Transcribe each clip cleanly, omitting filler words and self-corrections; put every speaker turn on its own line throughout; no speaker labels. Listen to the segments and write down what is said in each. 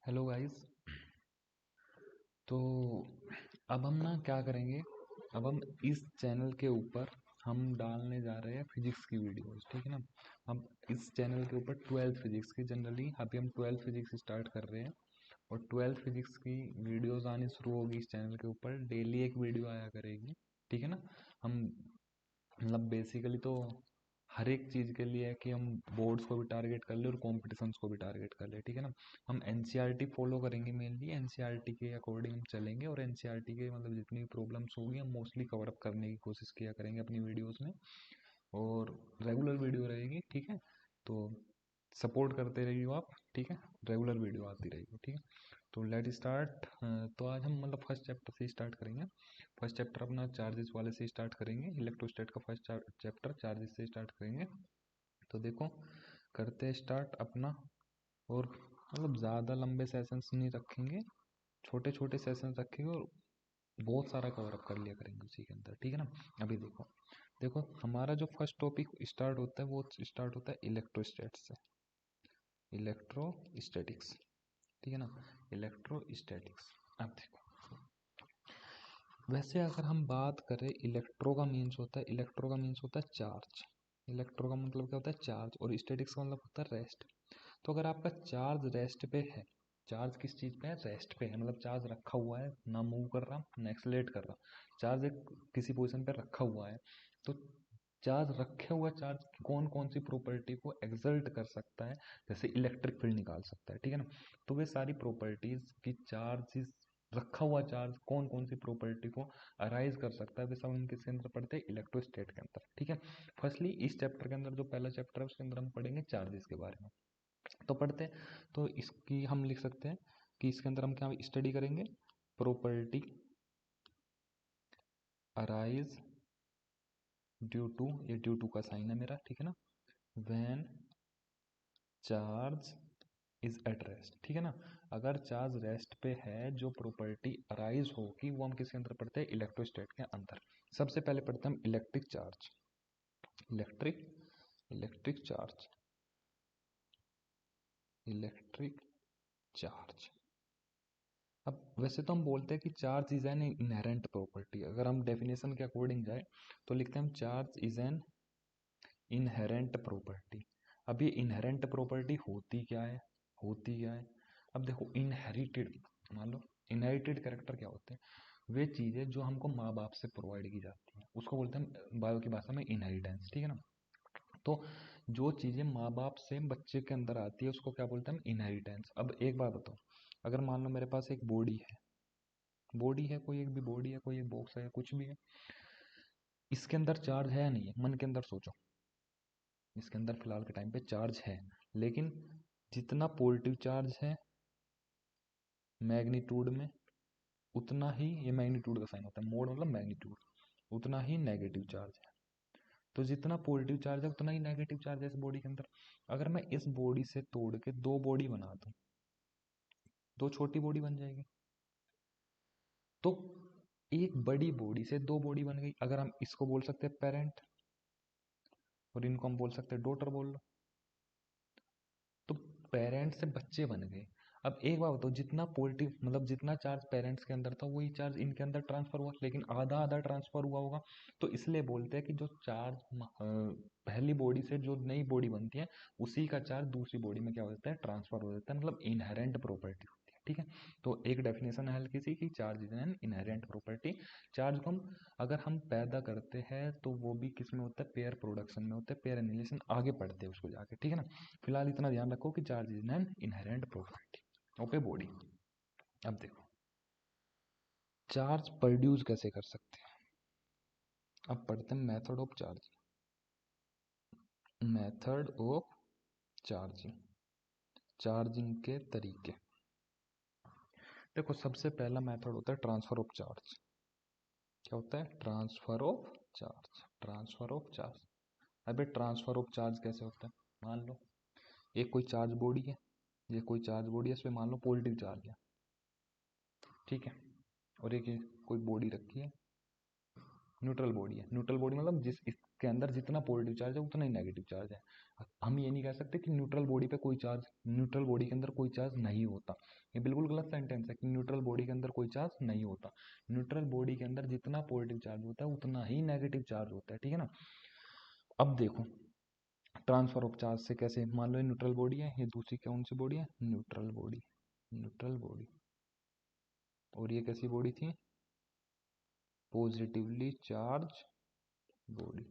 Hello guys. तो अब हम ना क्या करेंगे। अब हम इस चैनल के ऊपर हम डालने जा रहे हैं फिजिक्स की वीडियोस, ठीक है ना। हम इस चैनल के ऊपर ट्वेल्थ फिजिक्स की जनरली अभी हम ट्वेल्थ फिजिक्स स्टार्ट कर रहे हैं और ट्वेल्थ फिजिक्स की वीडियोस आनी शुरू होगी इस चैनल के ऊपर। डेली एक वीडियो आया करेगी, ठीक है ना। हम मतलब बेसिकली तो हर एक चीज़ के लिए है कि हम बोर्ड्स को भी टारगेट कर ले और कॉम्पिटिशन्स को भी टारगेट कर ले, ठीक है ना। हम एनसीईआरटी फॉलो करेंगे, मेनली एनसीईआरटी के अकॉर्डिंग हम चलेंगे और एनसीईआरटी के मतलब जितनी प्रॉब्लम्स होगी हम मोस्टली कवर अप करने की कोशिश किया करेंगे अपनी वीडियोस में। और रेगुलर वीडियो रहेगी, ठीक है। तो सपोर्ट करते रहिए आप, ठीक है। रेगुलर वीडियो आती रहेगी, ठीक है। तो लेट स्टार्ट। तो आज हम मतलब फर्स्ट चैप्टर से स्टार्ट करेंगे। फर्स्ट चैप्टर अपना चार्जेस वाले से स्टार्ट करेंगे। इलेक्ट्रोस्टैट का फर्स्ट चैप्टर चार्जेस से स्टार्ट करेंगे। तो देखो, करते स्टार्ट अपना। और मतलब ज़्यादा लंबे सेशंस नहीं रखेंगे, छोटे छोटे सेशंस रखेंगे और बहुत सारा कवर अप कर लिया करेंगे उसी के अंदर, ठीक है ना। अभी देखो, देखो हमारा जो फर्स्ट टॉपिक स्टार्ट होता है वो स्टार्ट होता है इलेक्ट्रोस्टैट्स से। इलेक्ट्रोस्टैटिक्स, ठीक है ना। इलेक्ट्रोस्टैटिक्स। अब देखो, वैसे अगर हम बात करें इलेक्ट्रो का मीन्स होता है, इलेक्ट्रो का मीन्स होता है चार्ज। इलेक्ट्रो का मतलब क्या होता है? चार्ज। और स्टैटिक्स का मतलब होता है रेस्ट। तो अगर आपका चार्ज रेस्ट पे है, चार्ज किस चीज़ पे है? रेस्ट पे है, मतलब चार्ज रखा हुआ है, ना मूव कर रहा ना एक्सलेट कर रहा। चार्ज एक किसी पोजीशन पे रखा हुआ है। तो चार्ज रखे हुआ चार्ज कौन कौन सी प्रॉपर्टी को एक्सल्ट कर सकता है? जैसे इलेक्ट्रिक फील्ड निकाल सकता है, ठीक है ना। तो वे सारी प्रॉपर्टीज की चार्ज, रखा हुआ चार्ज कौन कौन सी प्रॉपर्टी को अराइज कर सकता है, वे सब हम किसके अंदर पढ़ते हैं? इलेक्ट्रोस्टैट के अंदर, ठीक है। फर्स्टली इस चैप्टर के अंदर जो पहला चैप्टर है उसके अंदर हम पढ़ेंगे चार्जेस के बारे में। तो पढ़ते हैं। तो इसकी हम लिख सकते हैं कि इसके अंदर हम क्या स्टडी करेंगे? प्रॉपर्टी अराइज ड्यू टू, ये ड्यू टू का साइन है मेरा, ठीक है ना। When charge is at rest, ठीक है ना। अगर चार्ज रेस्ट पे है, जो प्रॉपर्टी अराइज होगी वो हम किसके अंदर पढ़ते हैं? इलेक्ट्रोस्टैट के अंदर। सबसे पहले पढ़ते हैं हम electric charge. Electric electric charge, electric charge. अब वैसे तो हम बोलते हैं कि charge is an inherent property. अगर हम डेफिनेशन के अकॉर्डिंग जाए तो लिखते हैं हम charge is an inherent property. अब ये इनहेरेंट प्रॉपर्टी होती क्या है? होती क्या है? अब देखो, इनहेरिटेड, मान लो इनहेरिटेड कैरेक्टर क्या होते हैं? वे चीज़ें जो हमको माँ बाप से प्रोवाइड की जाती हैं उसको बोलते हैं बायो की भाषा में इनहेरिटेंस, ठीक है ना। तो जो चीज़ें माँ बाप से बच्चे के अंदर आती है उसको क्या बोलते हैं? इनहेरिटेंस। अब एक बात बताओ, अगर मान लो मेरे पास एक बॉडी है, बॉडी है, कोई एक भी बॉडी है, कोई एक बॉक्स है, कुछ भी है, इसके अंदर चार्ज है या नहीं है? मन के अंदर सोचो, इसके अंदर फिलहाल के टाइम पे चार्ज है, लेकिन जितना पॉजिटिव चार्ज है मैग्नीट्यूड में, उतना ही, ये मैग्नीट्यूड का साइन होता है, मोड मतलब मैग्नीट्यूड, उतना ही नेगेटिव चार्ज है। तो जितना पॉजिटिव चार्ज है उतना ही नेगेटिव चार्ज है इस बॉडी के अंदर। अगर मैं इस बॉडी से तोड़ के दो बॉडी बना दूं, दो छोटी बॉडी बन जाएगी। तो एक बड़ी बॉडी से दो बॉडी बन गई। अगर हम इसको बोल सकते हैं पेरेंट और इनको हम बोल सकते हैं डॉटर, बोल लो। तो पेरेंट्स से बच्चे बन गए। अब एक बात बताओ, जितना पॉजिटिव मतलब जितना चार्ज पेरेंट्स के अंदर था वही चार्ज इनके अंदर ट्रांसफर हुआ, लेकिन आधा आधा ट्रांसफर हुआ होगा। तो इसलिए बोलते हैं कि जो चार्ज पहली बॉडी से जो नई बॉडी बनती है उसी का चार्ज दूसरी बॉडी में क्या हो जाता है? ट्रांसफर हो जाता है, मतलब इनहेरेंट प्रॉपर्टी होती है, ठीक है। तो एक डेफिनेशन है हल्की सी कि charge is an inherent property. Charge को हम अगर हम पैदा करते हैं तो वो भी किस में होता है? पेयर प्रोडक्शन में होता है, पेयर एनिलेशन आगे पढ़ते हैं उसको जाके, ठीक है ना। फिलहाल इतना ध्यान रखो कि charge is an inherent property okay body. अब देखो, चार्ज प्रोड्यूस कैसे कर सकते हैं? अब पढ़ते हैं method of charging. Method of charging, charging के तरीके। देखो, सबसे पहला मेथड होता है ट्रांसफर ऑफ चार्ज। क्या होता है? Transfer of charge, transfer of charge. अबे ट्रांसफर ऑफ चार्ज कैसे होता है? मान लो एक कोई चार्ज बॉडी है, ये कोई चार्ज बॉडी है, इस पे मान लो पॉजिटिव चार्ज है, ठीक है। और एक ये कोई बॉडी रखी है, न्यूट्रल बॉडी है। न्यूट्रल बॉडी मतलब जिस इसके अंदर जितना पॉजिटिव चार्ज है उतना ही नेगेटिव चार्ज है। हम ये नहीं कह सकते कि न्यूट्रल बॉडी पे कोई चार्ज, न्यूट्रल बॉडी के अंदर कोई चार्ज नहीं होता। ये बिल्कुल गलत सेंटेंस है कि न्यूट्रल बॉडी के अंदर कोई चार्ज नहीं होता। न्यूट्रल बॉडी के अंदर जितना पॉजिटिव चार्ज होता है उतना ही नेगेटिव चार्ज होता है, ठीक है ना। अब देखो ट्रांसफर ऑफ चार्ज से कैसे, मान लो ये न्यूट्रल बॉडी है, ये दूसरी कौन सी बॉडी है, न्यूट्रल बॉडी, न्यूट्रल बॉडी, और ये कैसी बॉडी थी, पॉजिटिवली चार्ज बॉडी।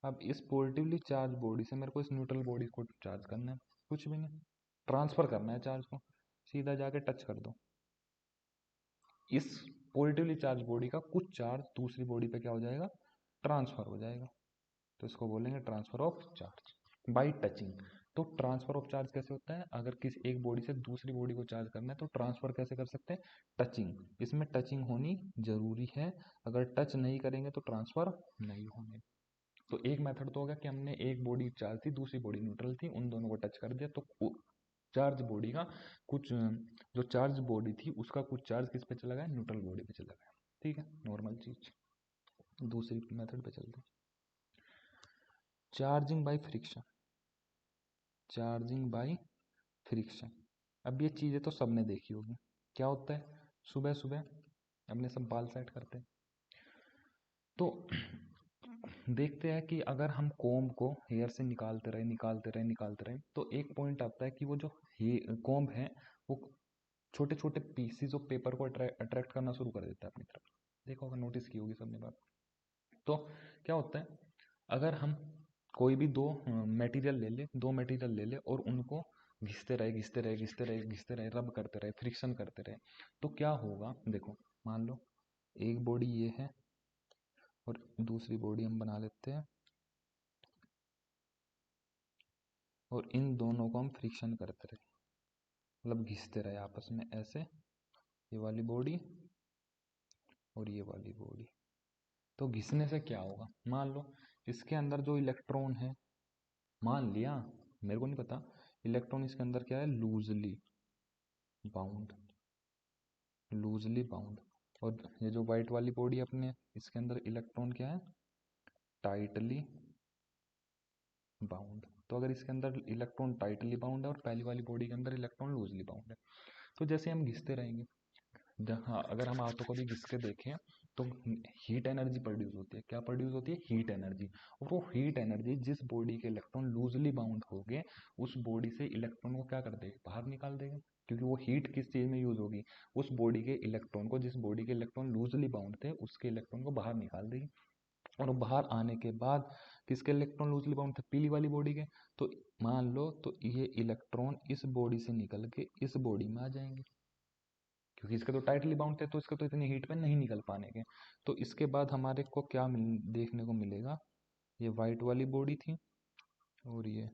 अब इस पॉजिटिवली चार्ज बॉडी से मेरे को इस न्यूट्रल बॉडी को चार्ज करना है, कुछ भी नहीं, ट्रांसफर करना है चार्ज को, सीधा जाके टच कर दो। इस पॉजिटिवली चार्ज बॉडी का कुछ चार्ज दूसरी बॉडी पे क्या हो जाएगा, ट्रांसफर हो जाएगा। तो इसको बोलेंगे transfer of charge by touching. तो ट्रांसफर ऑफ चार्ज कैसे होता है, अगर किसी एक बॉडी से दूसरी बॉडी को चार्ज करना है तो ट्रांसफर कैसे कर सकते हैं, टचिंग। इसमें टचिंग होनी जरूरी है, अगर टच नहीं करेंगे तो ट्रांसफर नहीं होने। तो एक मेथड तो होगा कि हमने एक बॉडी चार्ज थी दूसरी बॉडी न्यूट्रल थी, उन दोनों को टच कर दिया तो चार्ज बॉडी का कुछ, जो चार्ज बॉडी थी उसका कुछ चार्ज किस पे चला गया, न्यूट्रल बॉडी पे चला गया, ठीक है, नॉर्मल चीज। दूसरी मेथड पे चलते हैं, charging by friction, charging by friction. अब ये चीजें तो सबने देखी होगी, क्या होता है, सुबह सुबह अपने सब बाल सेट करते हैं, तो देखते हैं कि अगर हम कोम्ब को हेयर से निकालते रहे निकालते रहे निकालते रहे तो एक पॉइंट आता है कि वो जो कोम्ब है वो छोटे छोटे पीसीज ऑफ पेपर को अट्रैक्ट करना शुरू कर देता है अपनी तरफ। देखो होगा, नोटिस की होगी सबने बात। तो क्या होता है, अगर हम कोई भी दो मटेरियल ले ले, दो मटेरियल ले ले और उनको घिसते रहे घिसते रहे घिसते रहे घिसते रहे, रब करते रहे, फ्रिक्शन करते रहे, तो क्या होगा, देखो मान लो एक बॉडी ये है और दूसरी बॉडी हम बना लेते हैं, और इन दोनों को हम फ्रिक्शन करते रहे, मतलब घिसते रहे आपस में ऐसे, ये वाली बॉडी और ये वाली बॉडी। तो घिसने से क्या होगा, मान लो इसके अंदर जो इलेक्ट्रॉन है, मान लिया, मेरे को नहीं पता, इलेक्ट्रॉन इसके अंदर क्या है, लूजली बाउंड, लूजली बाउंड। और ये जो व्हाइट वाली बॉडी अपने, इसके अंदर इलेक्ट्रॉन क्या है, टाइटली बाउंड। तो अगर इसके अंदर इलेक्ट्रॉन टाइटली बाउंड है और पहली वाली बॉडी के अंदर इलेक्ट्रॉन लूजली बाउंड है, तो जैसे हम घिसते रहेंगे, हाँ अगर हम हाथों को भी घिस के देखें तो हीट एनर्जी प्रोड्यूस होती है, क्या प्रोड्यूस होती है, हीट एनर्जी। और वो हीट एनर्जी जिस बॉडी के इलेक्ट्रॉन लूजली बाउंड हो गए उस बॉडी से इलेक्ट्रॉन को क्या कर देगा, बाहर निकाल देगा, क्योंकि वो हीट किस चीज में यूज होगी, उस बॉडी के इलेक्ट्रॉन को, जिस बॉडी के इलेक्ट्रॉन लूजली बाउंड थे उसके इलेक्ट्रॉन को बाहर निकाल देगी। और बाहर आने के बाद किसके इलेक्ट्रॉन लूजली बाउंड थे, पीली वाली बॉडी के, तो मान लो तो ये इलेक्ट्रॉन इस बॉडी से निकल के इस बॉडी में आ जाएंगे, क्योंकि इसके तो टाइटली बाउंड थे तो इसके तो इतनी हीट में नहीं निकल पाने के। तो इसके बाद हमारे को क्या देखने को मिलेगा, ये वाइट वाली बॉडी थी और ये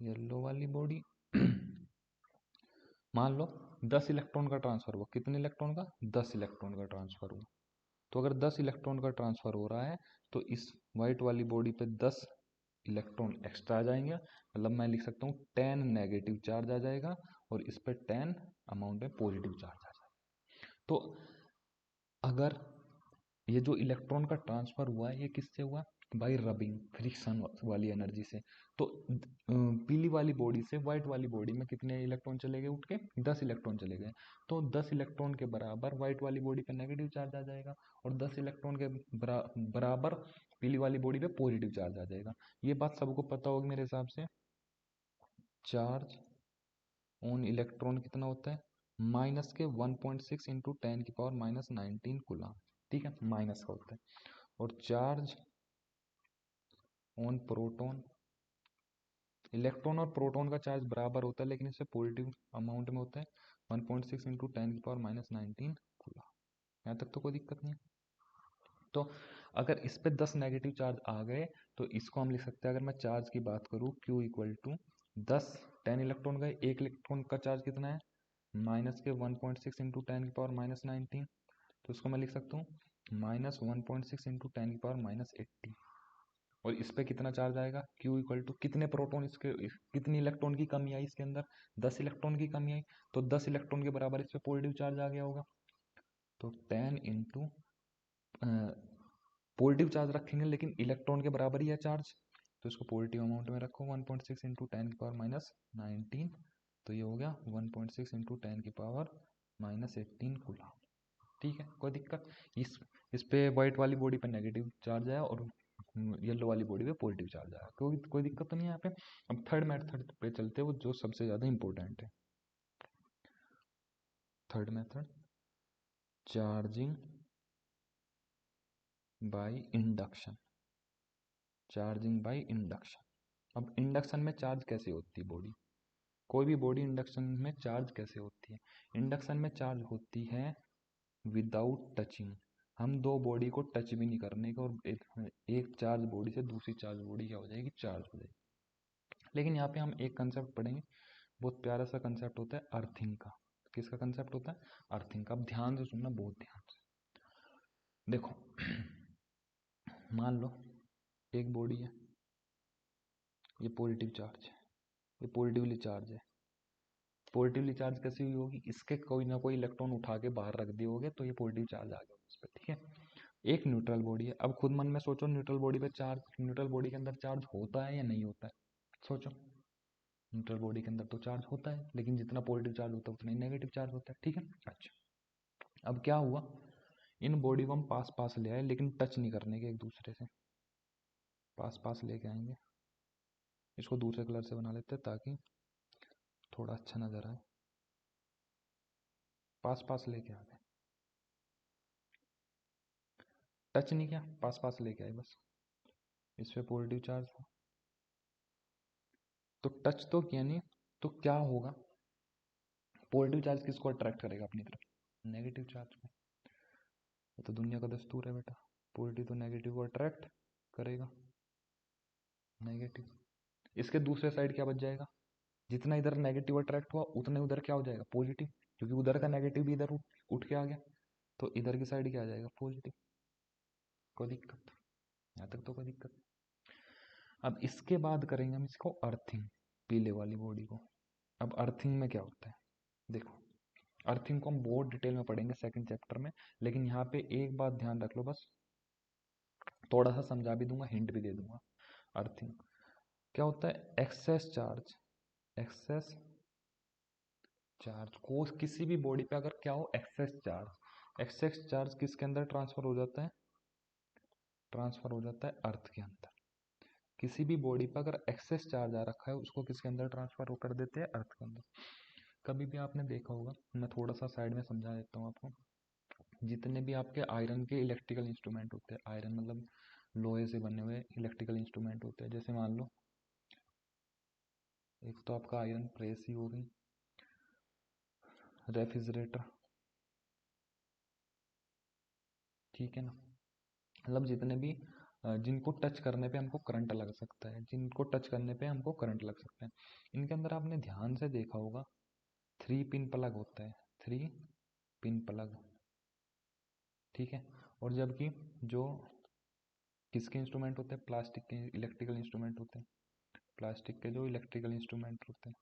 येलो वाली बॉडी। मान लो 10 इलेक्ट्रॉन का ट्रांसफर हुआ, कितने इलेक्ट्रॉन का, 10 इलेक्ट्रॉन का ट्रांसफर हुआ। तो अगर 10 इलेक्ट्रॉन का ट्रांसफर हो रहा है तो इस वाइट वाली बॉडी पे 10 इलेक्ट्रॉन एक्स्ट्रा आ जाएंगे, मतलब मैं लिख सकता हूँ 10 नेगेटिव चार्ज आ जाएगा और इस पर 10 अमाउंट में पॉजिटिव चार्ज आ जाएगा। तो अगर ये जो इलेक्ट्रॉन का ट्रांसफर हुआ है ये किससे हुआ, बाई रबिंग, फ्रिक्शन वाली एनर्जी से। तो पीली वाली बॉडी से व्हाइट वाली बॉडी में कितने इलेक्ट्रॉन चले गए उठ के, 10 इलेक्ट्रॉन चले गए। तो 10 इलेक्ट्रॉन के बराबर व्हाइट वाली बॉडी पे नेगेटिव चार्ज आ जाएगा और 10 इलेक्ट्रॉन के बराबर पीली वाली बॉडी पे पॉजिटिव चार्ज आ जाएगा। ये बात सबको पता होगी मेरे हिसाब से। चार्ज ऑन इलेक्ट्रॉन कितना होता है, माइनस के 1.6 इंटू 10⁻⁻19 कूलम, ठीक है, माइनस का होता है। और चार्ज ऑन प्रोटॉन, इलेक्ट्रॉन और प्रोटॉन का चार्ज बराबर होता है लेकिन इससे पॉजिटिव अमाउंट में होता है, 1.6 इंटू 10⁻⁻19 कूलम। यहाँ तक तो कोई दिक्कत नहीं। तो अगर इस पे 10 नेगेटिव चार्ज आ गए तो इसको हम लिख सकते हैं, अगर मैं चार्ज की बात करूँ Q इक्वल टू 10, 10 इलेक्ट्रॉन गए, एक इलेक्ट्रॉन का चार्ज कितना है, माइनस के 1.6 इंटू 10⁻⁻19। तो इसको मैं लिख सकता हूँ -1.6 इंटू 10⁻80। और इस पे कितना चार्ज आएगा, Q इक्वल टू कितने प्रोटॉन, इसके कितनी इलेक्ट्रॉन की कमी आई इसके अंदर, 10 इलेक्ट्रॉन की कमी आई, तो 10 इलेक्ट्रॉन के बराबर इस पे पॉजिटिव चार्ज आ गया होगा। तो 10 इंटू पॉजिटिव चार्ज रखेंगे लेकिन इलेक्ट्रॉन के बराबर ही है चार्ज, तो इसको पॉजिटिव अमाउंट में रखो। 1.6 इंटू 10⁻⁻19, तो ये हो गया 1.6 इंटू 10⁻−18 कूलम। ठीक है, कोई दिक्कत? इस पे वाइट वाली बॉडी पे नेगेटिव चार्ज आया और येलो वाली बॉडी पे पॉजिटिव चार्ज आया, कोई दिक्कत तो नहीं है यहाँ पे। अब थर्ड मेथड पे चलते हैं, वो जो सबसे ज़्यादा इंपॉर्टेंट है। Third method, charging by induction. Charging by induction. अब इंडक्शन में चार्ज कैसे होती है बॉडी? कोई भी बॉडी इंडक्शन में चार्ज कैसे होती है? इंडक्शन में चार्ज होती है विदाउट टचिंग। हम दो बॉडी को टच भी नहीं करने का, और एक चार्ज बॉडी से दूसरी चार्ज बॉडी क्या हो जाएगी? चार्ज हो जाएगी। लेकिन यहाँ पे हम एक कंसेप्ट पढ़ेंगे, बहुत प्यारा सा कंसेप्ट होता है अर्थिंग का। किसका कंसेप्ट होता है? अर्थिंग का। अब ध्यान से सुनना, बहुत ध्यान से देखो। मान लो एक बॉडी है, ये पॉजिटिव चार्ज है, ये पॉजिटिवली चार्ज है। पॉजिटिवली चार्ज कैसी हुई होगी? इसके कोई ना कोई इलेक्ट्रॉन उठा के बाहर रख दिए होगे, तो ये पॉजिटिव चार्ज आ गया उस पर। ठीक है, एक न्यूट्रल बॉडी है। अब खुद मन में सोचो, न्यूट्रल बॉडी पे चार्ज, न्यूट्रल बॉडी के अंदर चार्ज होता है या नहीं होता है? सोचो, न्यूट्रल बॉडी के अंदर तो चार्ज होता है, लेकिन जितना पॉजिटिव चार्ज होता है उतना ही नेगेटिव चार्ज होता है। ठीक है, अच्छा, अब क्या हुआ? इन बॉडी को हम पास पास ले आए, लेकिन टच नहीं करने के एक दूसरे से, पास पास लेके आएंगे। इसको दूसरे कलर से बना लेते हैं ताकि थोड़ा अच्छा नजर आए। पास पास लेके आ गए, टच नहीं किया, पास पास लेके आए बस। इस पे पॉजिटिव चार्ज था, तो टच तो किया नहीं, तो क्या होगा? पॉजिटिव चार्ज किसको अट्रैक्ट करेगा अपनी तरफ? नेगेटिव चार्ज को। ये तो दुनिया का दस्तूर है बेटा, पॉजिटिव तो नेगेटिव को अट्रैक्ट करेगा। नेगेटिव, इसके दूसरे साइड क्या बच जाएगा? जितना इधर नेगेटिव अट्रैक्ट हुआ उतने उधर क्या हो जाएगा? पॉजिटिव, क्योंकि उधर का नेगेटिव भी इधर उठ के आ गया, तो इधर की साइड क्या आ जाएगा? पॉजिटिव। कोई दिक्कत? यहाँ तक तो कोई दिक्कत। अब इसके बाद करेंगे हम इसको अर्थिंग, पीले वाली बॉडी को। अब अर्थिंग में क्या होता है देखो, अर्थिंग को हम बहुत डिटेल में पढ़ेंगे सेकंड चैप्टर में, लेकिन यहाँ पे एक बात ध्यान रख लो बस, थोड़ा सा समझा भी दूंगा, हिंट भी दे दूंगा। अर्थिंग क्या होता है? एक्सेस चार्ज, एक्सेस चार्ज को किसी भी बॉडी पे अगर क्या हो, एक्सेस चार्ज किसके अंदर ट्रांसफर हो जाता है? ट्रांसफर हो जाता है अर्थ के अंदर। किसी भी बॉडी पर अगर एक्सेस चार्ज आ रखा है, उसको किसके अंदर ट्रांसफर कर देते हैं? अर्थ के अंदर। कभी भी आपने देखा होगा, मैं थोड़ा सा साइड में समझा देता हूँ आपको। जितने भी आपके आयरन के इलेक्ट्रिकल इंस्ट्रूमेंट होते हैं, आयरन मतलब लोहे से बने हुए इलेक्ट्रिकल इंस्ट्रूमेंट होते हैं, जैसे मान लो एक तो आपका आयरन प्रेस ही हो गई, रेफ्रिजरेटर, ठीक है ना। मतलब जितने भी जिनको टच करने पे हमको करंट लग सकता है, जिनको टच करने पे हमको करंट लग सकता है, इनके अंदर आपने ध्यान से देखा होगा 3 पिन प्लग होता है, 3 पिन प्लग। ठीक है, और जबकि जो किसके इंस्ट्रूमेंट होते हैं? प्लास्टिक के इलेक्ट्रिकल इंस्ट्रूमेंट होते हैं। प्लास्टिक के जो इलेक्ट्रिकल इंस्ट्रूमेंट होते हैं,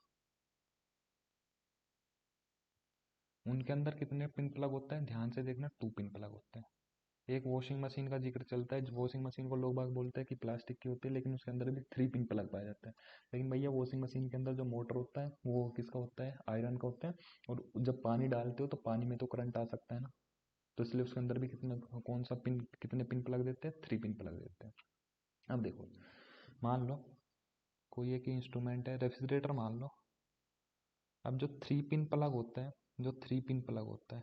उनके अंदर कितने पिन प्लग होता है? ध्यान से देखना, 2 पिन प्लग होते हैं। एक वॉशिंग मशीन का जिक्र चलता है, वॉशिंग मशीन को लोग बाग बोलते हैं कि प्लास्टिक की होती है, लेकिन उसके अंदर भी 3 पिन प्लग पाया जाता है। लेकिन भैया वॉशिंग मशीन के अंदर जो मोटर होता है वो किसका होता है? आयरन का होता है। और जब पानी डालते हो तो पानी में तो करंट आ सकता है ना, तो इसलिए उसके अंदर भी कौन सा पिन, कितने पिन प्लग देते हैं? 3 पिन प्लग देते हैं। अब देखो, मान लो कोई एक इंस्ट्रूमेंट है, रेफ्रिजरेटर मान लो। अब जो 3 पिन प्लग होता है, जो 3 पिन प्लग होता है,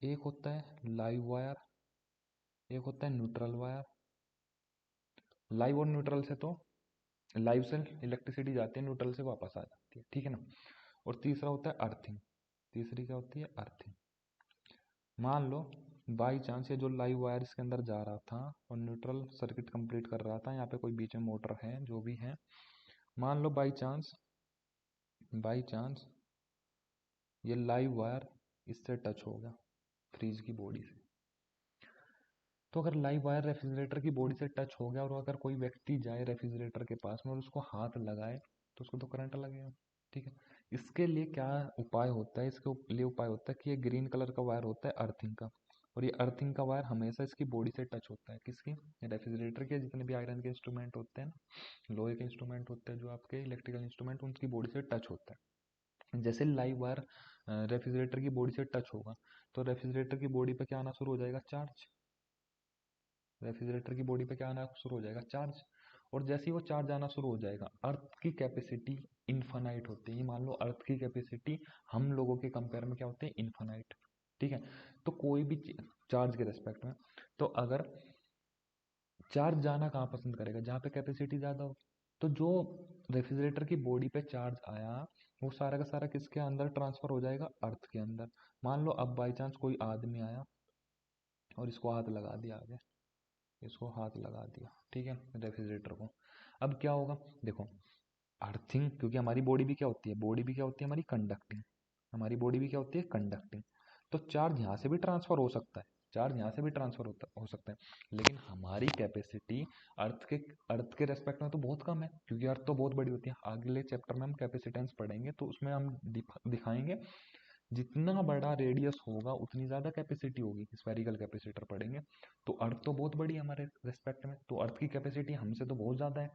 एक होता है लाइव वायर, एक होता है न्यूट्रल वायर। लाइव और न्यूट्रल से तो, लाइव से इलेक्ट्रिसिटी जाती है, न्यूट्रल से वापस आ जाती है, ठीक है ना। और तीसरा होता है अर्थिंग, तीसरी क्या होती है? अर्थिंग। मान लो बाई चांस ये जो लाइव वायर इसके अंदर जा रहा था और न्यूट्रल सर्किट कंप्लीट कर रहा था, यहाँ पे कोई बीच में मोटर है जो भी है, मान लो बाई चांस ये लाइव वायर इससे टच हो गया फ्रिज की बॉडी से। तो अगर लाइव वायर रेफ्रिजरेटर की बॉडी से टच हो गया और अगर कोई व्यक्ति जाए रेफ्रिजरेटर के पास में और उसको हाथ लगाए, तो उसको तो करंट लगेगा, ठीक है। इसके लिए क्या उपाय होता है, इसके लिए उपाय होता है कि ये ग्रीन कलर का वायर होता है अर्थिंग का, और ये अर्थिंग का वायर हमेशा इसकी बॉडी से टच होता है, किसकी, रेफ्रिजरेटर के जितने भी आयरन के इंस्ट्रूमेंट होते हैं ना, लोहे के इंस्ट्रूमेंट होते हैं जो आपके इलेक्ट्रिकल इंस्ट्रूमेंट, उनकी बॉडी से टच होता है। जैसे लाइव वायर रेफ्रिजरेटर की बॉडी से टच होगा तो रेफ्रिजरेटर की बॉडी पे क्या आना शुरू हो जाएगा, चार्ज। रेफ्रिजरेटर की बॉडी पे क्या आना शुरू हो जाएगा, चार्ज। और जैसे ही वो चार्ज आना शुरू हो जाएगा, अर्थ की कैपेसिटी इन्फानाइट होती है, ये मान लो अर्थ की कैपेसिटी हम लोगों के कंपेयर में क्या होती है, इन्फानाइट। ठीक है, तो कोई भी चार्ज के रेस्पेक्ट में, तो अगर चार्ज जाना कहाँ पसंद करेगा, जहाँ पे कैपेसिटी ज़्यादा हो। तो जो रेफ्रिजरेटर की बॉडी पे चार्ज आया वो सारा का सारा किसके अंदर ट्रांसफर हो जाएगा, अर्थ के अंदर। मान लो अब बाई चांस कोई आदमी आया और इसको हाथ लगा दिया आगे, इसको हाथ लगा दिया, ठीक है, रेफ्रिजरेटर को। अब क्या होगा, देखो अर्थिंग, क्योंकि हमारी बॉडी भी क्या होती है, बॉडी भी क्या होती है हमारी, कंडक्टिंग। हमारी बॉडी भी क्या होती है, कंडक्टिंग। तो चार्ज यहाँ से भी ट्रांसफर हो सकता है, चार्ज यहाँ से भी ट्रांसफर हो सकता है, लेकिन हमारी कैपेसिटी अर्थ के रेस्पेक्ट में तो बहुत कम है, क्योंकि अर्थ तो बहुत बड़ी होती है। अगले चैप्टर में हम कैपेसिटेंस पढ़ेंगे तो उसमें हम दिखाएंगे जितना बड़ा रेडियस होगा उतनी ज़्यादा कैपेसिटी होगी, स्फेरिकल कैपेसिटर पढ़ेंगे। तो अर्थ तो बहुत बड़ी है हमारे रेस्पेक्ट में, तो अर्थ की कैपेसिटी हमसे तो बहुत ज़्यादा है।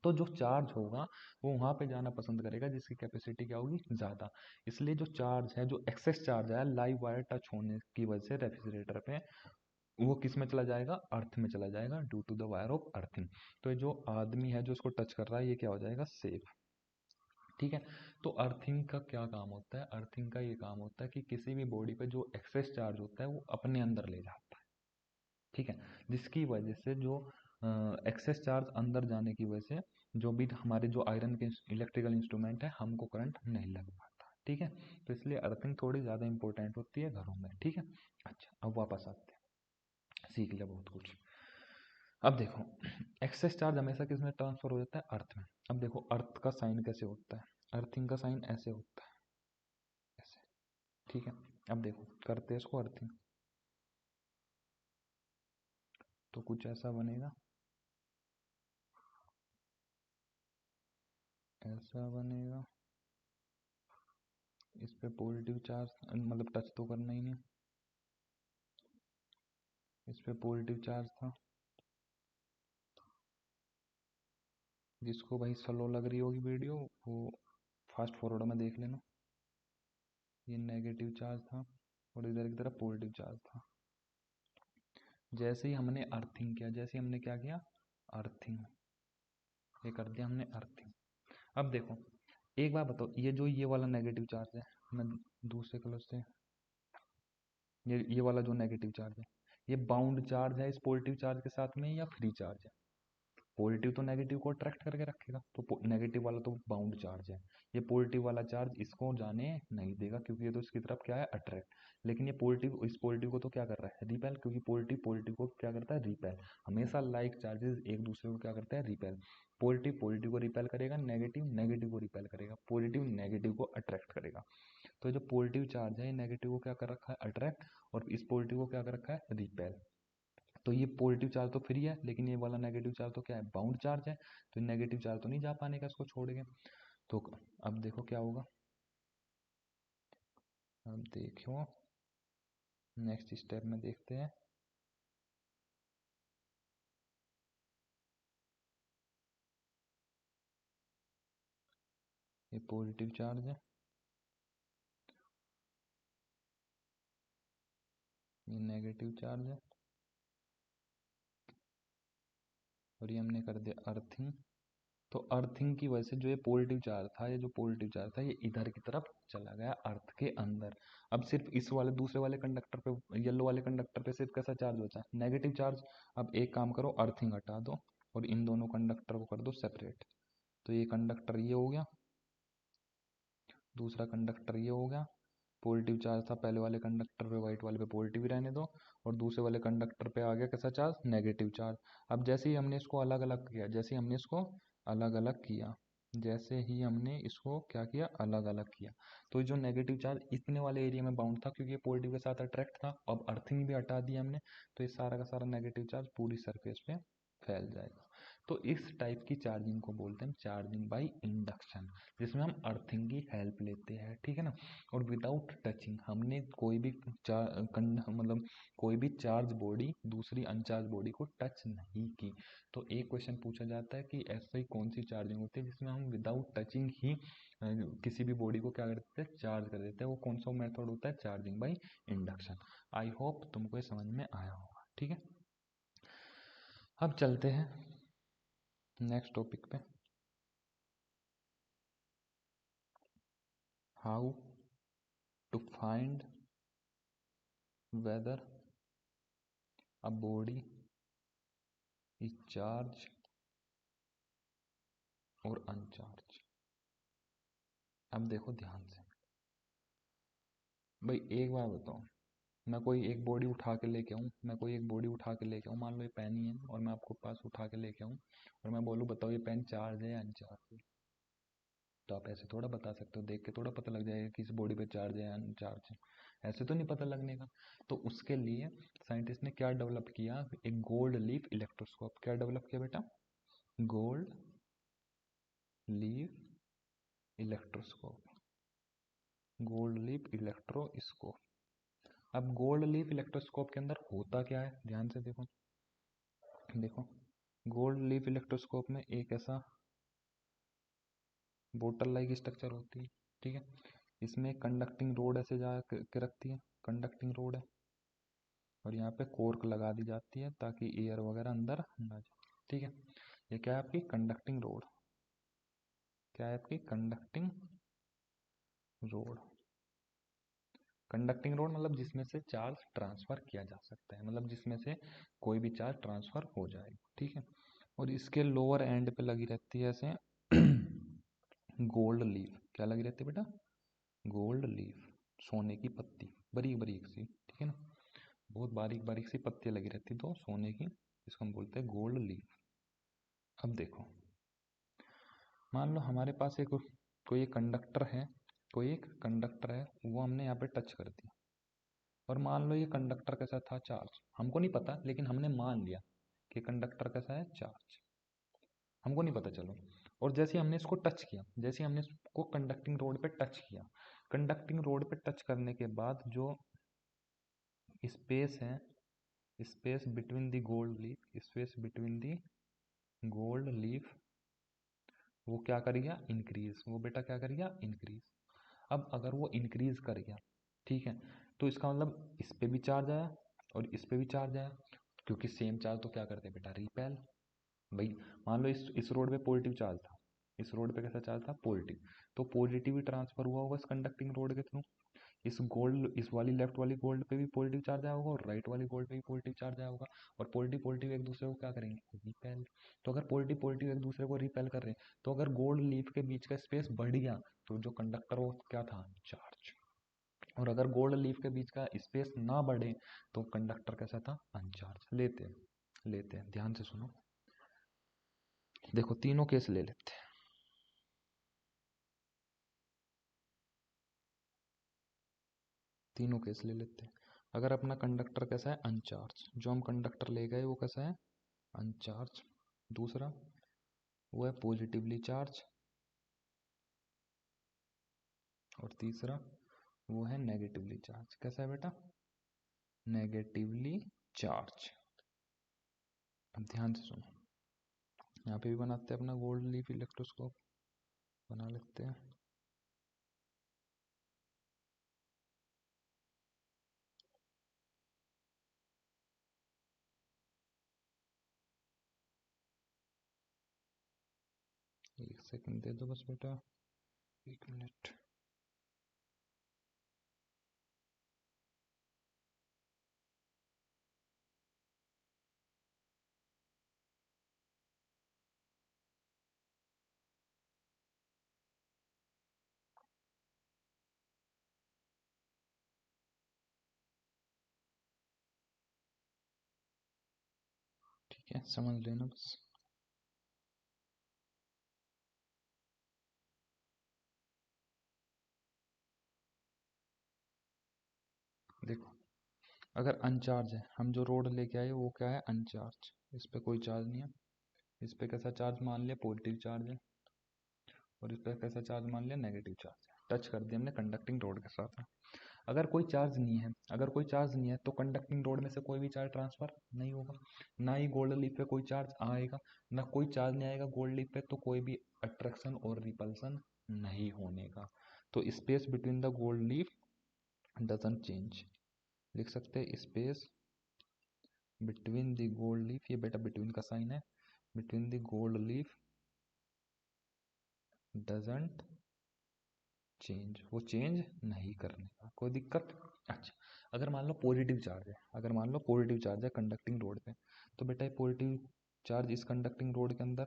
तो जो चार्ज होगा वो वहाँ पे जाना पसंद करेगा जिसकी कैपेसिटी क्या होगी, ज़्यादा। इसलिए जो चार्ज है, जो एक्सेस चार्ज है लाइव वायर टच होने की वजह से रेफ्रिजरेटर पे, वो किस में चला जाएगा, अर्थ में चला जाएगा, due to the wire of earthing. तो ये जो आदमी है जो उसको टच कर रहा है ये क्या हो जाएगा, सेफ। ठीक है, तो अर्थिंग का क्या काम होता है, अर्थिंग का ये काम होता है कि किसी भी बॉडी पे जो एक्सेस चार्ज होता है वो अपने अंदर ले जाता है। ठीक है, जिसकी वजह से जो एक्सेस चार्ज अंदर जाने की वजह से जो भी हमारे जो आयरन के इलेक्ट्रिकल इंस्ट्रूमेंट है हमको करंट नहीं लग पाता। ठीक है, तो इसलिए अर्थिंग थोड़ी ज़्यादा इंपॉर्टेंट होती है घरों में। ठीक है, अच्छा अब वापस आते हैं, सीख लिया बहुत कुछ। अब देखो एक्सेस चार्ज हमेशा किस में ट्रांसफर हो जाता है, अर्थ में। अब देखो अर्थ का साइन कैसे होता है, अर्थिंग का साइन ऐसे होता है, ऐसे। ठीक है, अब देखो करते हैं इसको अर्थिंग, तो कुछ ऐसा बनेगा, ऐसा बनेगा। इस पे पॉजिटिव चार्ज मतलब टच तो करना ही नहीं, इस पे पॉजिटिव चार्ज था, जिसको भाई स्लो लग रही होगी वीडियो वो फास्ट फॉरवर्ड में देख लेना। ये नेगेटिव चार्ज था और इधर की तरफ पॉजिटिव चार्ज था। जैसे ही हमने अर्थिंग किया, जैसे ही हमने क्या किया, अर्थिंग, ये कर दिया हमने अर्थिंग। अब देखो एक बात बताओ, ये जो ये वाला नेगेटिव चार्ज है, मैं दूसरे कलर से, ये वाला जो नेगेटिव चार्ज है ये बाउंड चार्ज है इस पॉजिटिव चार्ज के साथ में या फ्री चार्ज है, पॉजिटिव तो नेगेटिव को अट्रैक्ट करके रखेगा, तो नेगेटिव वाला तो बाउंड चार्ज है। ये पॉजिटिव वाला चार्ज इसको जाने नहीं देगा क्योंकि ये तो इसकी तरफ क्या है, अट्रैक्ट। लेकिन ये पॉजिटिव इस पॉजिटिव को तो क्या कर रहा है, रिपेल, क्योंकि पॉजिटिव पॉजिटिव को क्या करता है, रिपेल। हमेशा लाइक चार्जेस एक दूसरे को क्या करते हैं, रिपेल। पॉजिटिव पॉजिटिव को रिपेल करेगा, नेगेटिव नेगेटिव को रिपेल करेगा, पॉजिटिव नेगेटिव को अट्रैक्ट करेगा। तो जो पॉजिटिव चार्ज है ये नेगेटिव को क्या कर रखा है, अट्रैक्ट, और इस पॉजिटिव को क्या कर रखा है, रिपेल। तो ये पॉजिटिव चार्ज तो फ्री है, लेकिन ये वाला नेगेटिव चार्ज तो क्या है, बाउंड चार्ज है, तो नेगेटिव चार्ज तो नहीं जा पाने का इसको छोड़ के। तो अब देखो क्या होगा, अब देखो नेक्स्ट स्टेप में देखते हैं। ये पॉजिटिव चार्ज है, ये नेगेटिव चार्ज है, और ये हमने कर दिया अर्थिंग। तो अर्थिंग की वजह से जो ये पॉजिटिव चार्ज था, ये जो पॉजिटिव चार्ज था ये इधर की तरफ चला गया अर्थ के अंदर। अब सिर्फ इस वाले दूसरे वाले कंडक्टर पे, येलो वाले कंडक्टर पे सिर्फ कैसा चार्ज बचा, नेगेटिव चार्ज। अब एक काम करो, अर्थिंग हटा दो और इन दोनों कंडक्टर को कर दो सेपरेट। तो ये कंडक्टर ये हो गया, दूसरा कंडक्टर ये हो गया। पॉजिटिव चार्ज था पहले वाले कंडक्टर पे, वाइट वाले पे पॉजिटिव ही रहने दो, और दूसरे वाले कंडक्टर पे आ गया कैसा चार्ज, नेगेटिव चार्ज। अब जैसे ही हमने इसको अलग अलग किया, जैसे ही हमने इसको अलग अलग किया, जैसे ही हमने इसको क्या किया, अलग अलग किया, तो जो नेगेटिव चार्ज इतने वाले एरिया में बाउंड था क्योंकि ये पॉजिटिव के साथ अट्रैक्ट था, अब अर्थिंग भी हटा दी हमने, तो ये सारा का सारा नेगेटिव चार्ज पूरी सरफेस पे फैल जाएगा। तो इस टाइप की चार्जिंग को बोलते हैं चार्जिंग बाय इंडक्शन, जिसमें हम अर्थिंग की हेल्प लेते हैं, ठीक है ना। और विदाउट टचिंग, हमने कोई भी मतलब कोई भी चार्ज बॉडी दूसरी अनचार्ज बॉडी को टच नहीं की। तो एक क्वेश्चन पूछा जाता है कि ऐसी कौन सी चार्जिंग होती है जिसमें हम विदाउट टचिंग ही किसी भी बॉडी को क्या कर देते हैं, चार्ज कर देते हैं, वो कौन सा मेथड होता है, charging by induction. I hope तुमको ये समझ में आया होगा, ठीक है। अब चलते हैं नेक्स्ट टॉपिक पे, how to find whether a body is charge और अनचार्ज। अब देखो ध्यान से भाई, एक बार बताओ, मैं कोई एक बॉडी उठा के लेके आऊँ, मान लो ये पेन ही है और मैं आपको पास उठा के लेके आऊँ और मैं बोलूँ बताओ ये पेन चार्ज है या अनचार्ज है, तो आप ऐसे थोड़ा बता सकते हो, देख के थोड़ा पता लग जाएगा कि इस बॉडी पे चार्ज है या अनचार्ज है, ऐसे तो नहीं पता लगने का। तो उसके लिए साइंटिस्ट ने क्या डेवलप किया, एक गोल्ड लीफ इलेक्ट्रोस्कोप। क्या डेवलप किया बेटा, gold leaf electroscope, gold leaf electroscope. अब गोल्ड लीफ इलेक्ट्रोस्कोप के अंदर होता क्या है, ध्यान से देखो, देखो गोल्ड लीफ इलेक्ट्रोस्कोप में एक ऐसा बोतल लाइक स्ट्रक्चर होती है, ठीक है। इसमें कंडक्टिंग रोड ऐसे जा के रखती है, कंडक्टिंग रोड है, और यहाँ पे कोर्क लगा दी जाती है ताकि एयर वगैरह अंदर ना जाए, ठीक है। ये क्या है आपकी कंडक्टिंग रोड, क्या है आपकी कंडक्टिंग रोड। कंडक्टिंग रोड मतलब जिसमें से चार्ज ट्रांसफर किया जा सकता है, मतलब जिसमें से कोई भी चार्ज ट्रांसफर हो जाए, ठीक है। और इसके लोअर एंड पे लगी रहती है ऐसे गोल्ड लीफ, क्या लगी रहती है बेटा, गोल्ड लीफ, सोने की पत्ती, बारीक बारीक सी, ठीक है ना, बहुत बारीक बारीक सी पत्तियां लगी रहती तो सोने की, इसको हम बोलते हैं गोल्ड लीफ। अब देखो, मान लो हमारे पास एक कोई एक कंडक्टर है, वो हमने यहाँ पे टच कर दिया, और मान लो ये कंडक्टर कैसा था, चार्ज, हमको नहीं पता लेकिन हमने मान लिया कि कंडक्टर कैसा है, चार्ज, हमको नहीं पता चलो। और जैसे हमने इसको टच किया, जैसे हमने इसको कंडक्टिंग रोड पे टच किया, कंडक्टिंग रोड पे टच करने के बाद जो स्पेस है, space between the gold leaf, space between the gold leaf, वो क्या कर गया, इंक्रीज, वो बेटा क्या कर गया, इंक्रीज। अब अगर वो इंक्रीज कर गया, ठीक है, तो इसका मतलब इस पे भी चार्ज आया और इस पे भी चार्ज आया, क्योंकि सेम चार्ज तो क्या करते हैं बेटा, रिपेल। भाई मान लो इस रोड पे पॉजिटिव चार्ज था, इस रोड पे कैसा चार्ज था, पॉजिटिव, तो पॉजिटिव ही ट्रांसफर हुआ होगा इस कंडक्टिंग रोड के थ्रू। इस वाली लेफ्ट वाली गोल्ड पे भी पॉजिटिव चार्ज आया होगा और राइट वाली गोल्ड पे भी पॉजिटिव चार्ज आया होगा, और पॉजिटिव पॉजिटिव एक दूसरे को क्या करेंगे, रिपेल। तो अगर पॉजिटिव पॉजिटिव एक दूसरे को रिपेल कर रहे हैं, तो अगर गोल्ड लीफ के बीच का स्पेस बढ़ गया तो जो कंडक्टर वो क्या था, चार्ज। और अगर गोल्ड लीफ के बीच का स्पेस ना बढ़े तो कंडक्टर कैसा था, अनचार्ज। लेते हैं ध्यान से सुनो, देखो तीनों केस ले लेते हैं। तीनों केस ले लेते हैं। अगर अपना कंडक्टर कैसा है, अनचार्ज, जो हम कंडक्टर ले गए वो कैसा है, अनचार्ज। दूसरा वो है पॉजिटिवली चार्ज, और तीसरा वो है नेगेटिवली चार्ज। कैसा है बेटा, नेगेटिवली चार्ज। अब ध्यान से सुनो, यहाँ पे भी बनाते हैं अपना गोल्ड लीफ इलेक्ट्रोस्कोप, बना लेते हैं। एक सेकंड दे दो बस बेटा, 1 मिनट। ठीक है, समझ लेना बस। देखो अगर अनचार्ज है, हम जो रोड लेके आए वो क्या है, अनचार्ज, इस पे कोई चार्ज नहीं है, इस पे कैसा चार्ज मान लिया, पॉजिटिव चार्ज है, और इस पे कैसा चार्ज मान लिया, नेगेटिव चार्ज है। टच कर दिया हमने कंडक्टिंग रोड के साथ में। अगर कोई चार्ज नहीं है, अगर कोई चार्ज नहीं है तो कंडक्टिंग रोड में से कोई भी चार्ज ट्रांसफर नहीं होगा, ना ही गोल्ड लीफ पे कोई चार्ज आएगा, ना कोई चार्ज नहीं आएगा गोल्ड लीफ पे, तो कोई भी अट्रैक्शन और रिपल्सन नहीं होने का। तो space between the gold leaf doesn't change. लिख सकते हैं space between the gold leaf, ये बेटा बिटवीन का साइन है, between the gold leaf doesn't change, वो चेंज नहीं करने का, कोई दिक्कत। अच्छा, अगर मान लो पॉजिटिव चार्ज है, अगर मान लो पॉजिटिव चार्ज है कंडक्टिंग रोड पे, तो बेटा ये पॉजिटिव चार्ज इस कंडक्टिंग रोड के अंदर